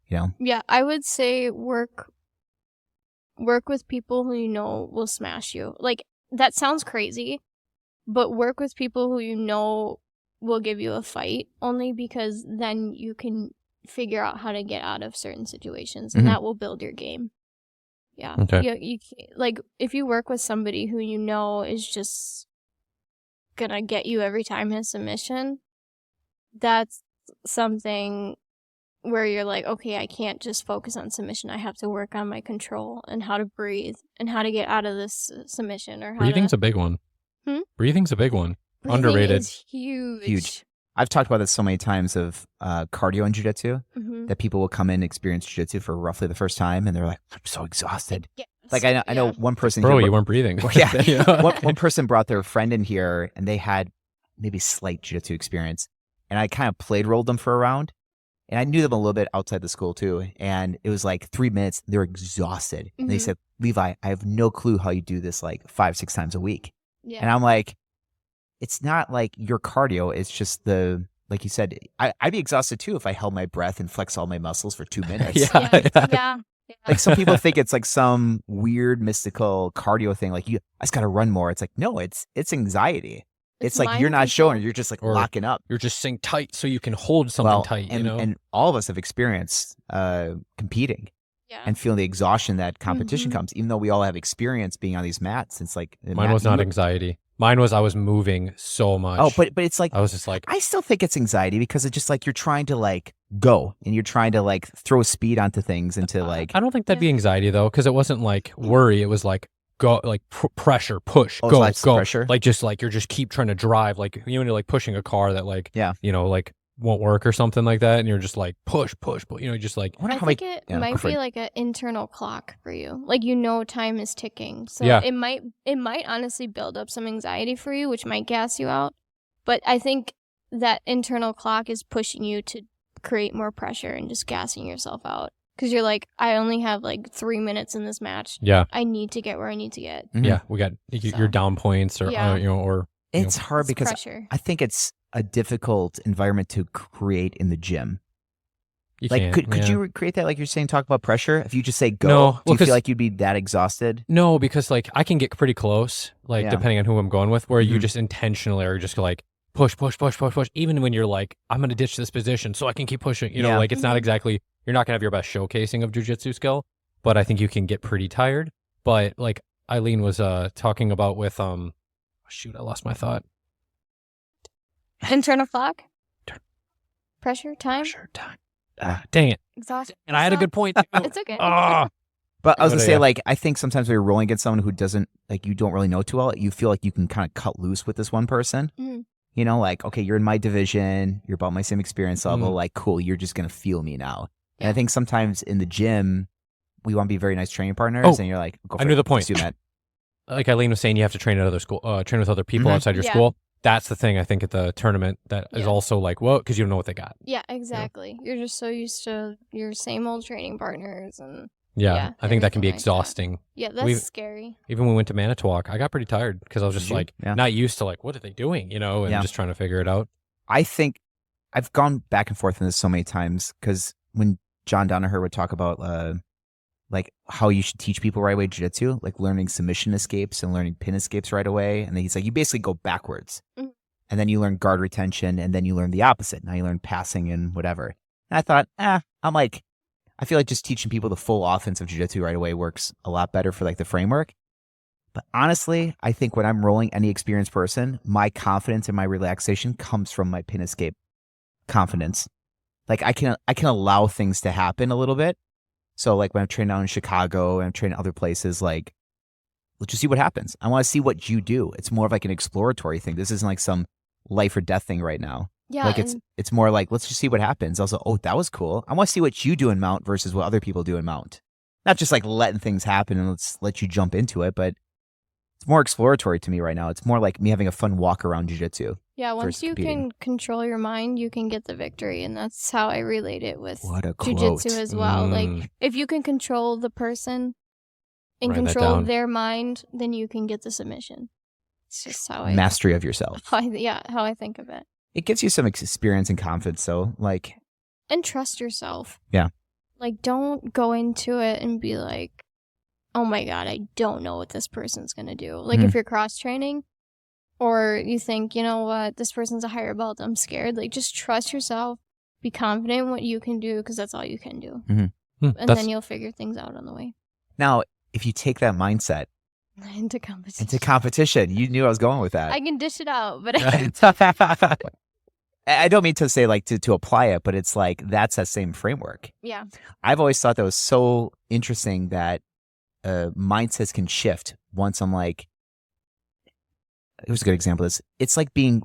you know, Yeah, I would say work with people who you know will smash you. Like, that sounds crazy, but work with people who you know will give you a fight, only because then you can figure out how to get out of certain situations, and Mhm. that will build your game. Yeah. Okay. You like, if you work with somebody who you know is just gonna get you every time in a submission, that's something where you're like, okay, I can't just focus on submission. I have to work on my control and how to breathe and how to get out of this submission or how Breathing's to... a big one. Breathing's a big one. Breathing Underrated. is huge. Huge. I've talked about this so many times of cardio in jiu-jitsu that people will come in and experience jiu-jitsu for roughly the first time and they're like, I'm so exhausted. Yes. Like I know one person Bro, here, you weren't breathing. yeah. one person brought their friend in here and they had maybe slight jiu-jitsu experience. And I kind of played rolled them for a round. And I knew them a little bit outside the school too. And it was like 3 minutes. They're exhausted. And they said, Levi, I have no clue how you do this like 5-6 times a week. Yeah. And I'm like, it's not like your cardio. It's just like you said, I'd be exhausted too if I held my breath and flexed all my muscles for 2 minutes. Yeah. Like some people think it's like some weird mystical cardio thing. Like I just got to run more. It's like, no, it's anxiety. It's like you're not showing, you're just like locking up. You're just saying tight so you can hold something tight, you know? And all of us have experienced competing and feeling the exhaustion that competition comes, even though we all have experience being on these mats. It's like mine was not anxiety. Mine was I was moving so much. Oh, but it's like I was just like I still think it's anxiety because it's just like you're trying to like go and you're trying to like throw speed onto things and to like. I don't think that'd be anxiety though, because it wasn't like worry. It was like go, like pressure, push, go. Pressure. Like just like you're just keep trying to drive, like you know, like pushing a car that like you know like won't work or something like that, and you're just like push, but you know, just like. I think it might be like an internal clock for you, like time is ticking, so it might honestly build up some anxiety for you, which might gas you out. But I think that internal clock is pushing you to create more pressure and just gassing yourself out because you're like, I only have like 3 minutes in this match. Yeah, I need to get where I need to get. Yeah, we got your down points or you know or it's hard because pressure. I think it's a difficult environment to create in the gym. Could you create that? Like you're saying, talk about pressure. If you just say go, do you feel like you'd be that exhausted? No, because like I can get pretty close, like depending on who I'm going with, where you just intentionally are just like push, even when you're like, I'm going to ditch this position so I can keep pushing, you know, like it's not exactly, you're not going to have your best showcasing of jiu-jitsu skill, but I think you can get pretty tired. But like Eileen was talking about with, shoot, I lost my thought. Internal clock? Pressure, time? Dang it. Exhaustion. And I had a good point. It's okay. But I was going to say, like, I think sometimes when you're rolling against someone who doesn't, like, you don't really know too well, you feel like you can kind of cut loose with this one person. You know, like, okay, you're in my division, you're about my same experience level, like, cool, you're just going to feel me now. And I think sometimes in the gym, we want to be very nice training partners, and you're like, go for I knew the point. Let's do that. Like Eileen was saying, you have to train at other school, train with other people outside your school. That's the thing I think at the tournament that is also like, whoa, because you don't know what they got. Yeah, exactly. You're just so used to your same old training partners and I think that can be exhausting. Yeah, that's scary. Even when we went to Manitowoc, I got pretty tired because I was just like not used to like, what are they doing, you know, and just trying to figure it out. I think I've gone back and forth on this so many times because when John Danaher would talk about like how you should teach people right away jiu-jitsu, like learning submission escapes and learning pin escapes right away. And then he's like, you basically go backwards. And then you learn guard retention and then you learn the opposite. Now you learn passing and whatever. And I thought, I'm like, I feel like just teaching people the full offense of jiu-jitsu right away works a lot better for like the framework. But honestly, I think when I'm rolling any experienced person, my confidence and my relaxation comes from my pin escape confidence. Like I can allow things to happen a little bit. So like when I'm training out in Chicago and I'm training other places, like let's just see what happens. I want to see what you do. It's more of like an exploratory thing. This isn't like some life or death thing right now. Yeah. Like it's more like, let's just see what happens. Also, that was cool. I want to see what you do in mount versus what other people do in mount. Not just like letting things happen and let's let you jump into it, but it's more exploratory to me right now. It's more like me having a fun walk around jiu-jitsu. Yeah, once you can control your mind, you can get the victory. And that's how I relate it with jiu-jitsu as well. Like, if you can control the person and control their mind, then you can get the submission. It's just how I... Mastery of yourself. How I think of it. It gives you some experience and confidence, though. Like... And trust yourself. Yeah. Like, don't go into it and be like, oh my God, I don't know what this person's going to do. Like, if you're cross-training... Or you think, you know what, this person's a higher belt, I'm scared. Like, just trust yourself. Be confident in what you can do, because that's all you can do. And then you'll figure things out on the way. Now, if you take that mindset... Into competition. You knew I was going with that. I can dish it out, but... I don't mean to say like to apply it, but it's like that's that same framework. Yeah. I've always thought that was so interesting that mindsets can shift once I'm like, here's a good example of this. It's like being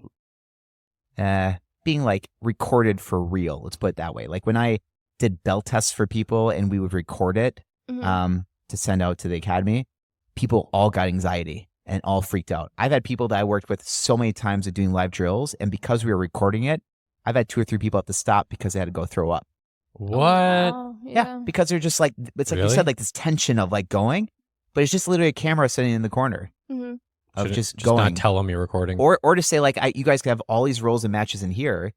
like recorded for real. Let's put it that way. Like when I did belt tests for people and we would record it to send out to the academy, people all got anxiety and all freaked out. I've had people that I worked with so many times of doing live drills, and because we were recording it, I've had 2 or 3 people have to stop because they had to go throw up. What? Wow. Yeah, because they're just like, it's like you said, like this tension of like going, but it's just literally a camera sitting in the corner of just going. Not tell them you're recording, or to say like, you guys can have all these roles and matches in here,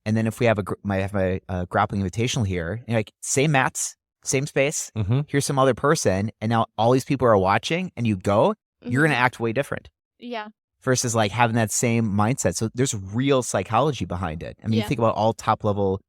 and then if we have a grappling invitational here, and like same mats, same space, here's some other person, and now all these people are watching, and you go, you're gonna act way different. Yeah. Versus like having that same mindset. So there's real psychology behind it. I mean, you think about all top level,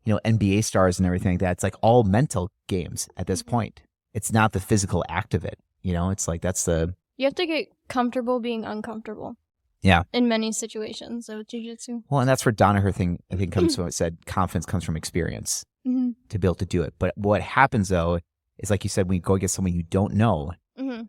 NBA stars and everything like that. It's like all mental games at this point. It's not the physical act of it. It's like You have to get comfortable being uncomfortable. Yeah. In many situations of jiu-jitsu. Well, and that's where Danaher thing, I think, comes from. It said confidence comes from experience to be able to do it. But what happens, though, is like you said, when you go against someone you don't know,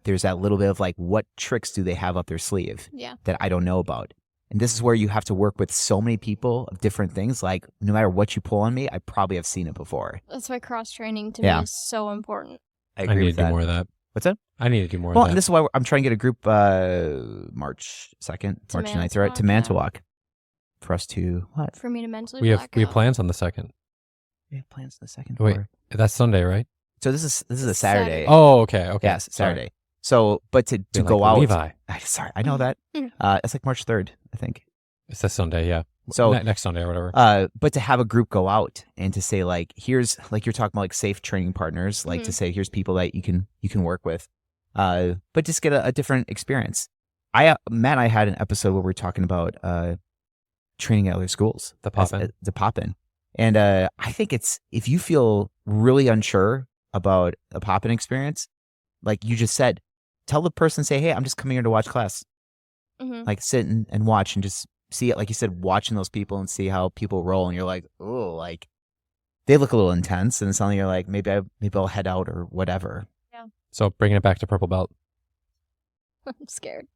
there's that little bit of like, what tricks do they have up their sleeve that I don't know about? And this is where you have to work with so many people of different things. Like, no matter what you pull on me, I probably have seen it before. That's why cross-training to me is so important. I agree with that. I need to do more of that. What's that? I need to do more of Well, that. and this is why I'm trying to get a group March 2nd, March 9th, right, to Manitowoc for us to, what? For me to mentally we have black out. plans on the 2nd. We have plans on the 2nd. Wait, that's Sunday, right? So this is a Saturday. Oh, okay. Yes, Saturday. So, but to go like out. Levi. Sorry, I know that. It's like March 3rd, I think. It's this Sunday, yeah. So next Sunday or whatever. But to have a group go out and to say like, here's like you're talking about like safe training partners, like to say here's people that you can work with, but just get a different experience. Matt and I had an episode where we were talking about training at other schools, the pop-in, and I think it's if you feel really unsure about a pop-in experience, like you just said, tell the person, say, hey, I'm just coming here to watch class, like sit and watch and just see it, like you said, watching those people and see how people roll, and you're like, oh, like they look a little intense, and suddenly you're like, maybe I'll head out or whatever. Yeah. So bringing it back to purple belt. I'm scared.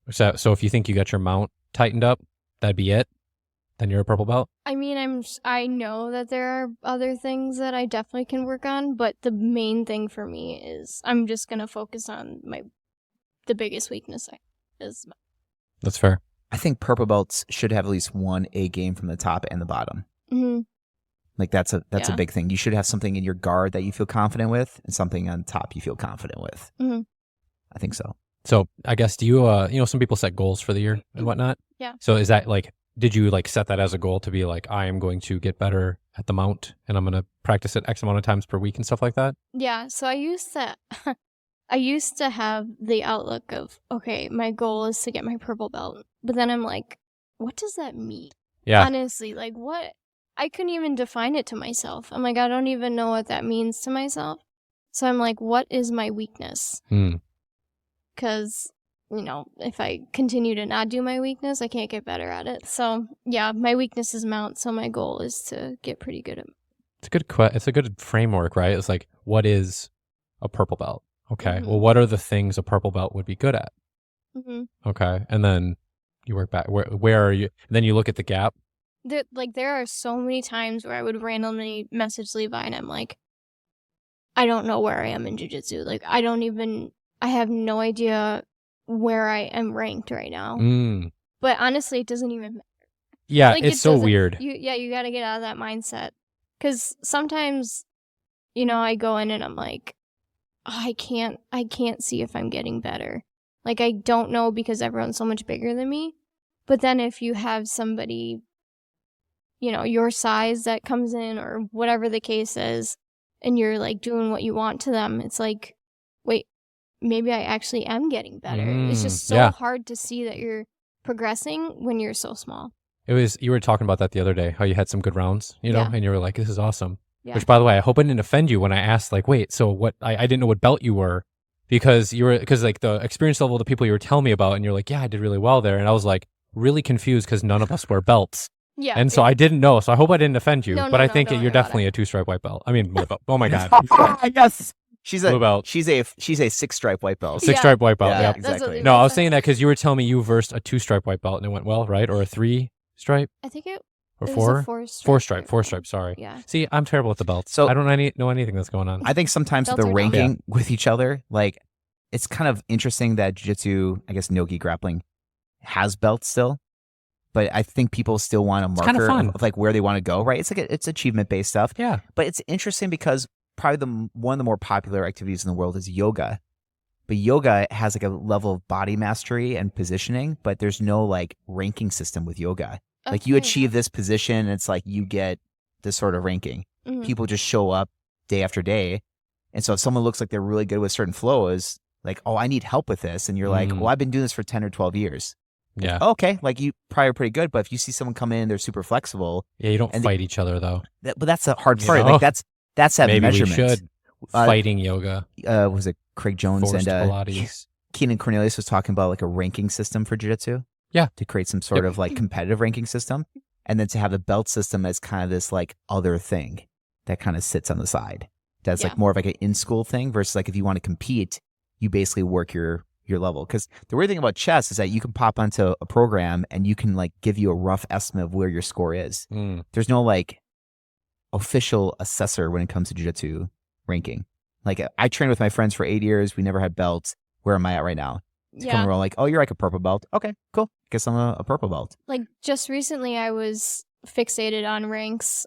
So if you think you got your mount tightened up, that'd be it. Then you're a purple belt. I mean, I know that there are other things that I definitely can work on, but the main thing for me is I'm just gonna focus on the biggest weakness is. That's fair. I think purple belts should have at least one A game from the top and the bottom. Like that's a big thing. You should have something in your guard that you feel confident with, and something on top you feel confident with. I think so. So I guess do you some people set goals for the year and whatnot. Yeah. So is that like, did you like set that as a goal to be like, I am going to get better at the mount and I'm going to practice it X amount of times per week and stuff like that? Yeah. So I used to have the outlook of, okay, my goal is to get my purple belt. But then I'm like, what does that mean? Yeah. Honestly, like what? I couldn't even define it to myself. I'm like, I don't even know what that means to myself. So I'm like, what is my weakness? Because, if I continue to not do my weakness, I can't get better at it. So yeah, my weakness is mount. So my goal is to get pretty good at it. It's a good framework, right? It's like, what is a purple belt? Okay. Well, what are the things a purple belt would be good at? Okay. And then you work back. Where are you? And then you look at the gap. There are so many times where I would randomly message Levi and I'm like, I don't know where I am in jiu-jitsu. Like, I have no idea where I am ranked right now. But honestly, it doesn't even matter. Yeah, like, it's so weird. You got to get out of that mindset. Because sometimes, I go in and I'm like, oh, I can't see if I'm getting better. Like, I don't know because everyone's so much bigger than me. But then if you have somebody, your size that comes in or whatever the case is, and you're like doing what you want to them, it's like, wait, maybe I actually am getting better. It's just so hard to see that you're progressing when you're so small. You were talking about that the other day, how you had some good rounds, and you were like, this is awesome. Yeah. Which, by the way, I hope I didn't offend you when I asked, like, wait, so what? I didn't know what belt you were because like the experience level of the people you were telling me about, and you're like, yeah, I did really well there. And I was like really confused because none of us wear belts. Yeah. And so I didn't know. So I hope I didn't offend you. No, but no, I no, think don't you're worry about definitely it. a 2-stripe white belt. I mean, blue belt. Oh my God. Yes. She's Blue belt. she's a 6-stripe white belt. 6-stripe white belt. Yeah, Yep. That's what exactly. Levi No, I was said. saying that because you were telling me you versed a 2-stripe white belt and it went well, right? Or a 3-stripe I think it or was 4? a 4-stripe. 4-stripe. white 4-stripe. belt. Sorry. Yeah. See, I'm terrible with the belts. So- I don't know anything that's going on. I think sometimes with the Belts are dumb. ranking with each other, like it's kind of interesting that jiu-jitsu, I guess no-gi grappling has belts still. But I think people still want a It's kinda marker fun. of like where they want to go, right? It's like it's achievement-based stuff. Yeah. But it's interesting because probably one of the more popular activities in the world is yoga. But yoga has like a level of body mastery and positioning, but there's no like ranking system with yoga. Like you Okay. achieve this position, and it's like you get this sort of ranking. Mhm. People just show up day after day. And so if someone looks like they're really good with certain flows, like, oh, I need help with this. And you're like, Mm. well, I've been doing this for 10 or 12 years. Yeah. Okay, like you probably are pretty good, but if you see someone come in, they're super flexible. Yeah, you don't And fight each other though. But that's the hard You part. know? Like that's that Maybe measurement. we should. Fighting yoga. Was it Craig Jones Forced and Pilates. Keenan Cornelius was talking about like a ranking system for jiu-jitsu? Yeah. To create some sort Yep. of like competitive ranking system. And then to have the belt system as kind of this like other thing that kind of sits on the side. That's Yeah. like more of like an in-school thing versus like if you want to compete, you basically work your level. Because the weird thing about chess is that you can pop onto a program and you can like give you a rough estimate of where your score is. Mm. There's no like official assessor when it comes to jiu-jitsu ranking. Like I trained with my friends for 8 years. We never had belts. Where am I at right now? It's Yeah. coming around like, oh, you're like a purple belt. Okay, cool. Guess I'm a purple belt. Like just recently I was fixated on ranks.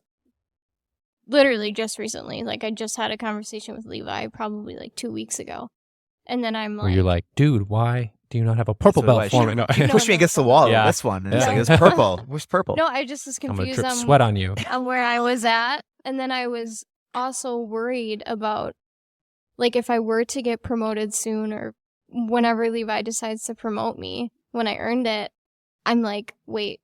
Literally just recently. Like I just had a conversation with Levi probably like 2 weeks ago. And then I'm Where like, you're like, dude, why do you not have a purple what it belt was. for me? No. You pushed me against the wall. Yeah. This one. And it's Yeah. like, it's purple. Where's purple? no, I just was I'm gonna confused drip on sweat on you. where I was at. And then I was also worried about, like, if I were to get promoted soon or whenever Levi decides to promote me, when I earned it, I'm like, wait,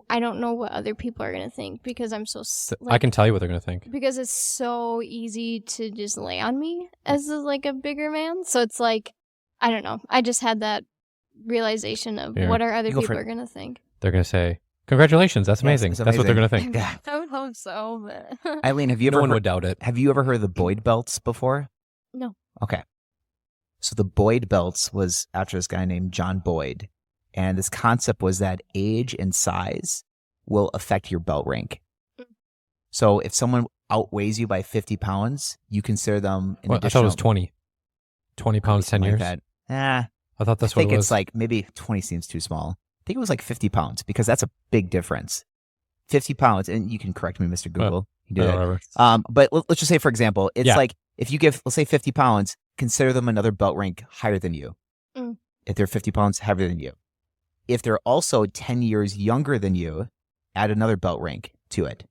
I don't know what other people are going to think because I'm so, I can tell you what they're gonna think. because it's so easy to just lay on me as like a bigger man. So it's like, I don't know. I just had that realization of Here. what are other You go for people it. are going to think. They're gonna say, congratulations, that's Yes, amazing. it's That's what they're gonna amazing. think. Yeah. I would hope so, but Eileen, have you No ever one heard, would doubt it. have you ever heard of the Boyd belts before? no. Okay. So the Boyd belts was after this guy named John Boyd. And this concept was that age and size will affect your belt rank. Mm. So if someone outweighs you by 50 pounds, you consider them an Well, I thought it was 20. 20 pounds, 10 something years. like that. I thought that's I what think it was. it's like maybe 20 seems too small. I think it was like 50 pounds because that's a big difference. 50 pounds, and you can correct me, Mr. Google. You do Oh, that. whatever. But let's just say, for example, it's Yeah. like if you give, let's say 50 pounds, consider them another belt rank higher than you. Mm. If they're 50 pounds heavier than you. If they're also 10 years younger than you, add another belt rank to it.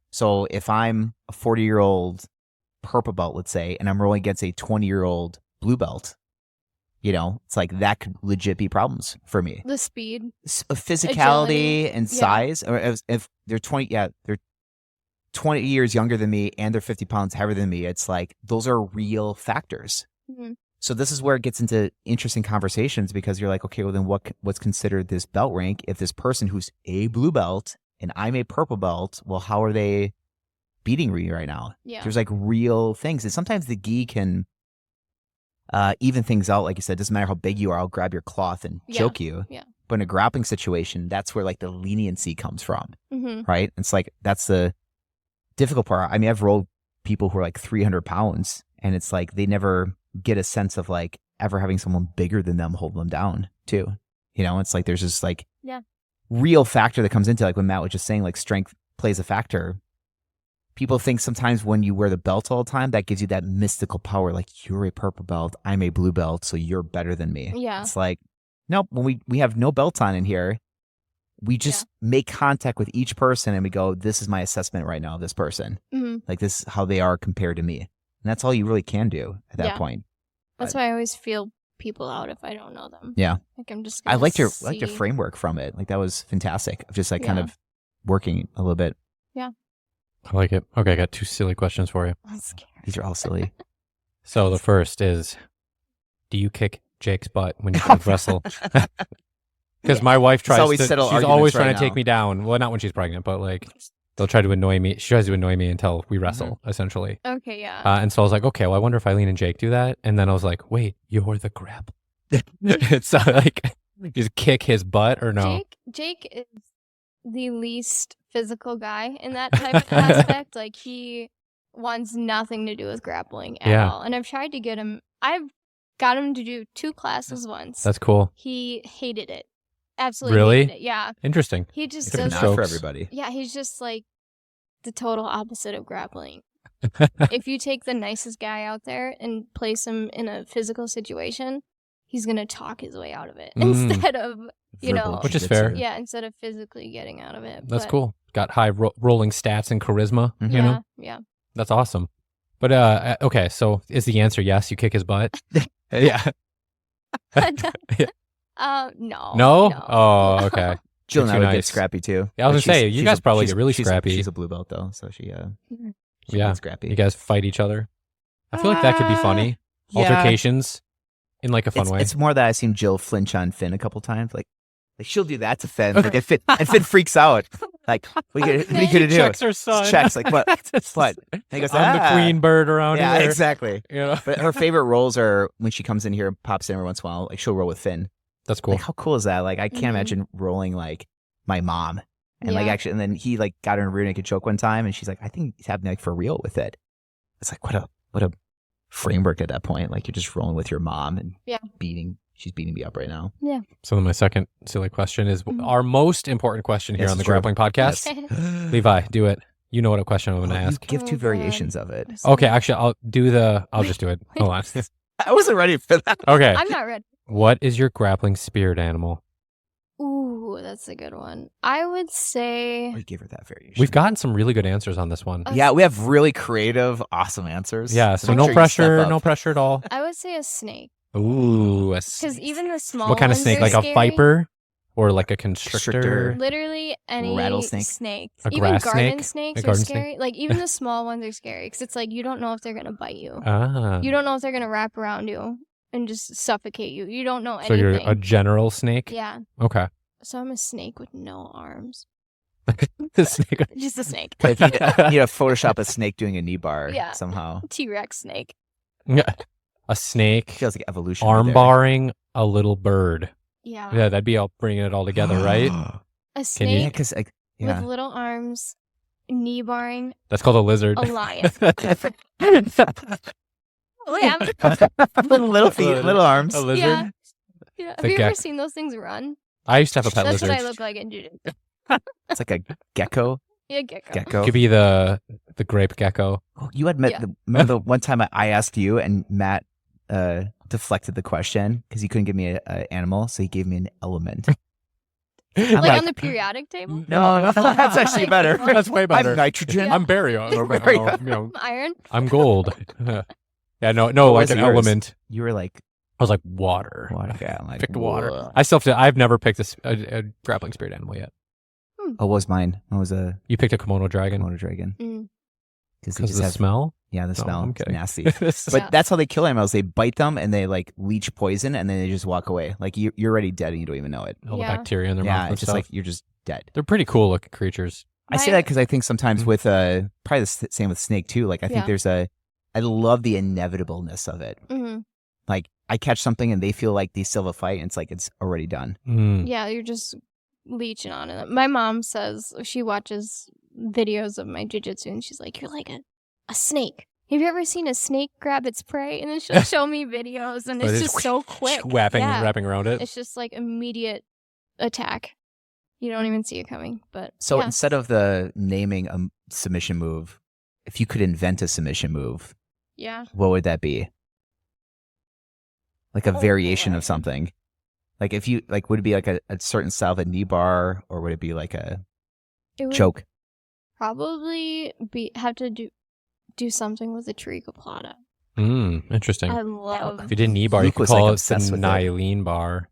So if I'm a 40-year-old purple belt, let's say, and I'm rolling against a 20-year-old blue belt, you know, it's like that could legit be problems for me. The speed. Physicality Agility. and Yeah. size, or if they're 20, they're 20 years younger than me and they're 50 pounds heavier than me, it's like those are real factors. Mhm. So this is where it gets into interesting conversations because you're like, okay, well then what's considered this belt rank? If this person who's a blue belt and I'm a purple belt, well, how are they beating me right now? Yeah. There's like real things, and sometimes the gi can even things out. Like you said, it doesn't matter how big you are. I'll grab your cloth and Yeah. choke you. Yeah. But in a grappling situation, that's where like the leniency comes from, Mm-hmm. right? It's like that's the difficult part. I mean, I've rolled people who are like 300 pounds, and it's like they never get a sense of like ever having someone bigger than them hold them down too. You know, it's like there's this like Yeah. real factor that comes into, like when Matt was just saying, like strength plays a factor. People think sometimes when you wear the belt all the time, that gives you that mystical power. Like you're a purple belt, I'm a blue belt, so you're better than me. Yeah. It's like, nope, when we have no belts on in here, we just make contact with each person and we go, this is my assessment right now of this person. Mm-hmm. Like this is how they are compared to me. And that's all you really can do at that Yeah. point. That's why I always feel people out if I don't know them. Yeah. Like I'm just. I gonna liked your see. framework from it. Like that was fantastic. Of just like kind Yeah. of working a little bit. I like it. Okay, I got 2 silly questions for you. I'm scared. These are all silly. So the first is, do you kick Jake's butt when you guys wrestle? Because my wife tries always to. settle She's always arguments trying right to take now. me down. Well, not when she's pregnant, but like they'll try to annoy me. She tries to annoy me until we wrestle, essentially. Okay, yeah. And so I was like, okay, well, I wonder if Eileen and Jake do that. And then I was like, wait, you're the grab. It's like just kick his butt or no? Jake is the least physical guy in that type of aspect. Like, he wants nothing to do with grappling at all. And I've tried to get him. I've got him to do 2 classes once. That's cool. He hated it. Absolutely Really? hated it. Yeah. Interesting. He just It's does not for everybody. Yeah, he's just like the total opposite of grappling. If you take the nicest guy out there and place him in a physical situation, he's going to talk his way out of it instead of, you know. Which is fair. Yeah, instead of physically getting out of it. That's But, cool. Got high rolling stats and charisma, you yeah, know? yeah. That's awesome. But, okay, so is the answer yes, you kick his butt? Yeah. No. No? Oh, okay. Jill and I Too would nice. get scrappy too. Yeah, I was But gonna say, you she's guys probably she's- get really she's- scrappy. She's a blue belt though, so she Yeah. gets scrappy. You guys fight each other. I feel like that could be funny. Yeah. Altercations in like a fun way. It's more that I've seen Jill flinch on Finn a couple times. Like she'll do that to Finn. Like, and Finn freaks out. Like, what are you gonna do? Checks her son. Checks like what? What? And he goes, I'm the queen bird around Yeah, here. exactly. You know? But her favorite roles are when she comes in here and pops in every once in a while. Like she'll roll with Finn. That's cool. Like how cool is that? Like I can't imagine rolling like my mom. And like Yeah. actually, and then he like got her in a rear naked choke one time, and she's like, I think he's having like for real with it. It's like what a framework at that point. Like you're just rolling with your mom and she's beating me up right now. Yeah. So then my second silly question is Mhm. our most important question here Yes, on the true. Grappling Podcast. Yes. Levi, do it. You know what question I'm going to You ask. give Oh, two God. variations of it. Okay, actually, I'll just do it. Hold on. I wasn't ready for that. Okay. I'm not ready. What is your grappling spirit animal? Ooh, that's a good one. I would say We gave her that variation. We've gotten some really good answers on this one. Yeah, we have really creative, awesome answers. Yeah, so make no sure you pressure, step up. no pressure at all. I would say a snake. Ooh, Because even the small what kind of ones snake? are Like a scary. viper or like a constrictor? Constrictor. Literally any Rattlesnake. snake. A Even grass garden snake? snakes A are garden snake? scary. Like even the small ones are scary because it's like you don't know if they're gonna bite you. Ah. You don't know if they're gonna wrap around you and just suffocate you. You don't know So anything. you're a general snake? Yeah. Okay. So I'm a snake with no arms. The snake. Just a snake. But you need to Photoshop a snake doing a knee bar Yeah. somehow. T-Rex snake. Yeah. A snake Feels like evolution. arm right there. barring a little bird. Yeah. Yeah, that'd be all bringing it all together, right? A Can you- snake Yeah, because with little arms, knee barring That's called a lizard. a lion. Oh, yeah. little feet, little arms. A lizard? Yeah. Yeah. Have The you ever gecko. seen those things run? I used to have a pet That's lizard. what I look like in jiu-jitsu. It's like a gecko. Yeah, gecko. Gecko. Could be the grape gecko. Oh, you had met Yeah. remember the one time I asked you and Matt deflected the question because he couldn't give me an animal, so he gave me an element. I'm Like on the periodic table? no, that's actually Like, better. That's way better. I'm nitrogen. Yeah. I'm barium. Or barium. You know, Iron? I'm gold. Yeah, no, What like was an yours? element. You were like, I was like water. what? Yeah, I'm like Picked water. whoa. I still have to. I've never picked a grappling spirit animal yet. Oh, what was mine? It was a You picked a kimono dragon Komodo dragon. Mm. Because because of the smell. Yeah, the No, smell. I'm It's kidding. nasty. But But that's how they kill animals. They bite them and they like leach poison and then they just walk away. Like you're already dead and you don't even know it. all the Yeah. bacteria in their mouth Yeah, and it's just stuff. like you're just dead. They're pretty cool looking creatures. I say My- that because I think sometimes Mhm. with probably the same with snake too. Like I think Yeah. I love the inevitableness of it. Hmm. Like I catch something and they feel like they still have a fight and it's like it's already done. Mm. Yeah, you're just leeching on it. My mom says she watches videos of my jiu-jitsu and she's like, you're like a snake. Have you ever seen a snake grab its prey? And then she'll show me videos and But it's it's just so quick. Wrapping Yeah. wrapping around it. It's just like immediate attack. You don't even see it coming. But So yeah. instead of the naming a submission move, if you could invent a submission move, Yeah. what would that be? Like a Oh, variation boy. of something. Like if you like, would it be like a certain style of a knee bar, or would it be like a It would choke? probably have to do something with the Tariqa Plata. Interesting. I love If you did knee bar, you Luke could was, call like, it obsessed the with it. Nylene bar.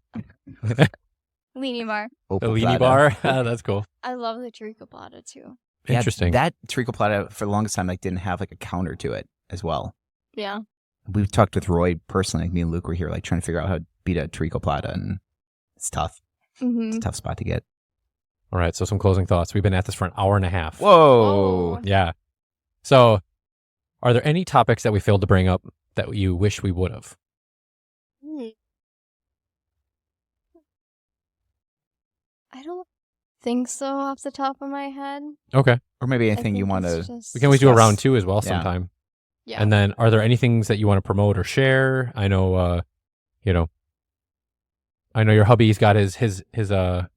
leaning bar. The Leany bar. That's cool. I love the Tariqa Plata too. Yeah, Interesting. That Tariqa Plata for the longest time like didn't have like a counter to it as well. Yeah. We've talked with Roy personally. Like me and Luke were here like trying to figure out how to beat a Tariqa Plata, and it's tough. It's a tough spot to get. All right, so some closing thoughts. We've been at this for an hour and a half. Whoa. Yeah. So, are there any topics that we failed to bring up that you wish we would have? I don't think so off the top of my head. Okay. Or maybe I anything you think want it's to. just- We can always do a Discuss. round 2 as well Yeah. sometime. Yeah. And then, are there any things that you want to promote or share? I know, I know your hubby's got his thing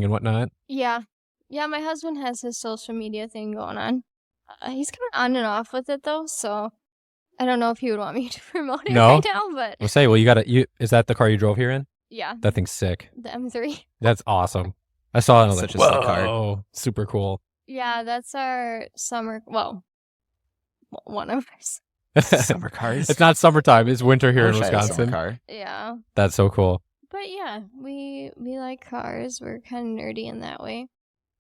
and whatnot. Yeah. Yeah, my husband has his social media thing going on. He's kind of on and off with it, though, so I don't know if he would want me to promote it No? right now, but We'll say, is that the car you drove here in? yeah, That thing's sick. the M3. That's awesome. I saw it and I was Such like, a sick car. whoa, super cool. Yeah, that's our summer, well, one of ours. Summer cars. It's not summertime, it's winter here I in wish I had a summer Wisconsin. car. Yeah. That's so cool. But yeah, we like cars. We're kind of nerdy in that way.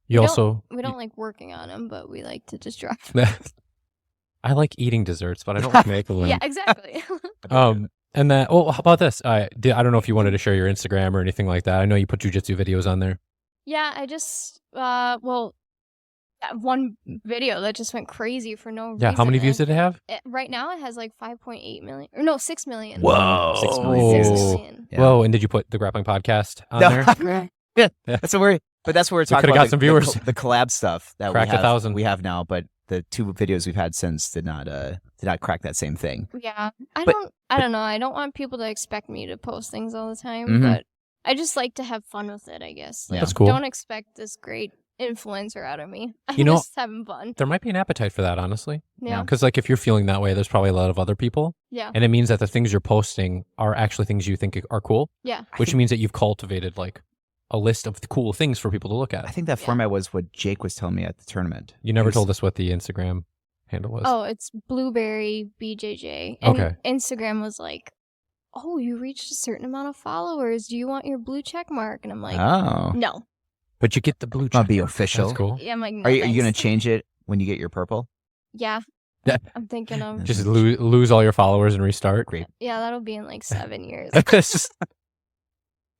You We also, We don't like working on them, but we like to just drive them. I like eating desserts, but I don't like making them. Yeah, exactly. And then, how about this? I don't know if you wanted to share your Instagram or anything like that. I know you put jujitsu videos on there. Yeah, I just, that one video that just went crazy for no reason. Yeah, how many views did it have? Right now it has like 5.8 million, or no, 6 million. Whoa. 6 million. million. Yeah. Whoa, and did you put the Grappling Podcast on there? Yeah, that's what we're. But that's what we're talking could've about. got some viewers. The collab stuff that Cracked we have, 1,000. we have now, but the 2 videos we've had since did not crack that same thing. Yeah, I But- don't know. I don't want people to expect me to post things all the time, Mhm. but I just like to have fun with it, I guess. Yeah. That's cool. Don't expect this great influencer out of me. I'm You know- just having fun. There might be an appetite for that, honestly. Yeah. Because if you're feeling that way, there's probably a lot of other people. Yeah. And it means that the things you're posting are actually things you think are cool, Yeah. which means that you've cultivated like a list of cool things for people to look I at. think that Yeah. format was what Jake was telling me at the tournament. You never He was- told us what the Instagram handle was. Oh, it's Blueberry BJJ. And Okay. Instagram was like, oh, you reached a certain amount of followers. Do you want your blue check mark? And I'm like, Oh, no. But you get the blue I'll check. be official. That's cool. Yeah, I'm like, no, Are you going to thanks. change it when you get your purple? Yeah. Yeah. I'm thinking of, Just lose all your followers and restart. Great. yeah, that'll be in like 7 years. It's just-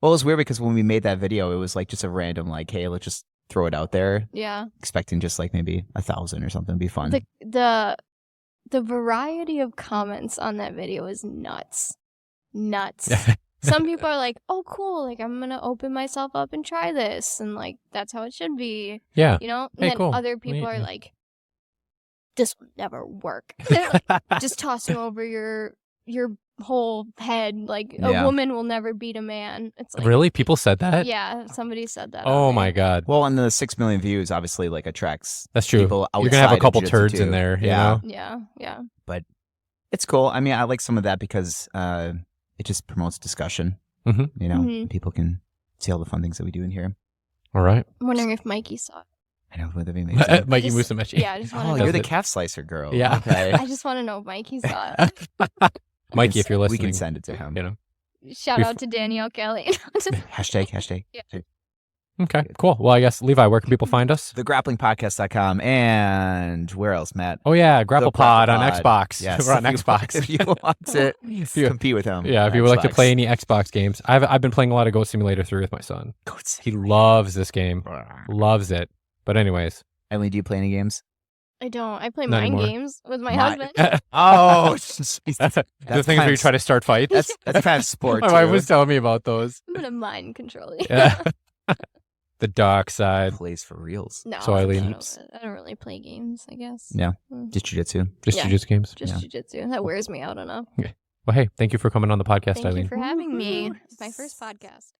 Well, it was weird because when we made that video, it was like just a random like, hey, let's just throw it out there, Yeah. expecting just like maybe 1,000 or something. It'd be fun. The variety of comments on that video is nuts. Nuts. Some people are like, oh, cool. Like, I'm going to open myself up and try this. And, like, that's how it should be. yeah. You know? And Hey, then cool. other people Neat, are yeah. like, this will never work. They're like, just tossing over your whole head. Like, a Yeah. woman will never beat a man. It's like, Really? People said that? Yeah, somebody said that. Oh on my there. God. Well, and the 6 million views obviously like attracts That's true. people You're going to have a outside of couple jiu-jitsu, turds in too. there, you Yeah. know? Yeah, yeah. It's cool. I mean, I like some of that because it just promotes discussion. Mhm. You know, Mhm. people can see all the fun things that we do in here. All right. I'm wondering if Mikey saw it. I know, would that be amazing? Mikey Just- Musumeci. Yeah, I just want Oh, to Does you're the it. calf slicer girl. Yeah. Okay. I just want to know if Mikey saw it. Mikey, if you're We listening. can send it to him. You know. Shout We've- out to Danielle Kelly. Hashtag. Yeah. Okay, cool. Well, I guess, Levi, where can people find us? TheGrapplingPodcast.com and where else, Matt? Oh, yeah, Grapple The Pod Grapple on Pod. Xbox. Yes. We're on if you want- Xbox. If you want to If you- compete with him. Yeah, if on you would like to Xbox. play any Xbox games. I've been playing a lot of Goat Simulator 3 with my son. He loves this game. Loves it. But anyways. Eileen, do you play any games? I don't. I play Not mind anymore. games with my Mi- husband. Oh, the things kind where you of- try to start fights. that's kind of sport. My wife too. was telling me about those. I'm gonna mind control you. Yeah. The dark side. Plays for reals. No, So, Eileen- I don't really play games. I guess. Yeah. Mm, Just jiu-jitsu. Just Yeah. jujitsu games. Just Yeah. jujitsu. That wears me out enough. Well, hey, thank you for coming on the podcast, Thank Eileen. you for having me. Woohoo. It's my first podcast.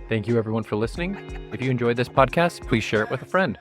Thank you, everyone, for listening. If you enjoyed this podcast, please share it with a friend.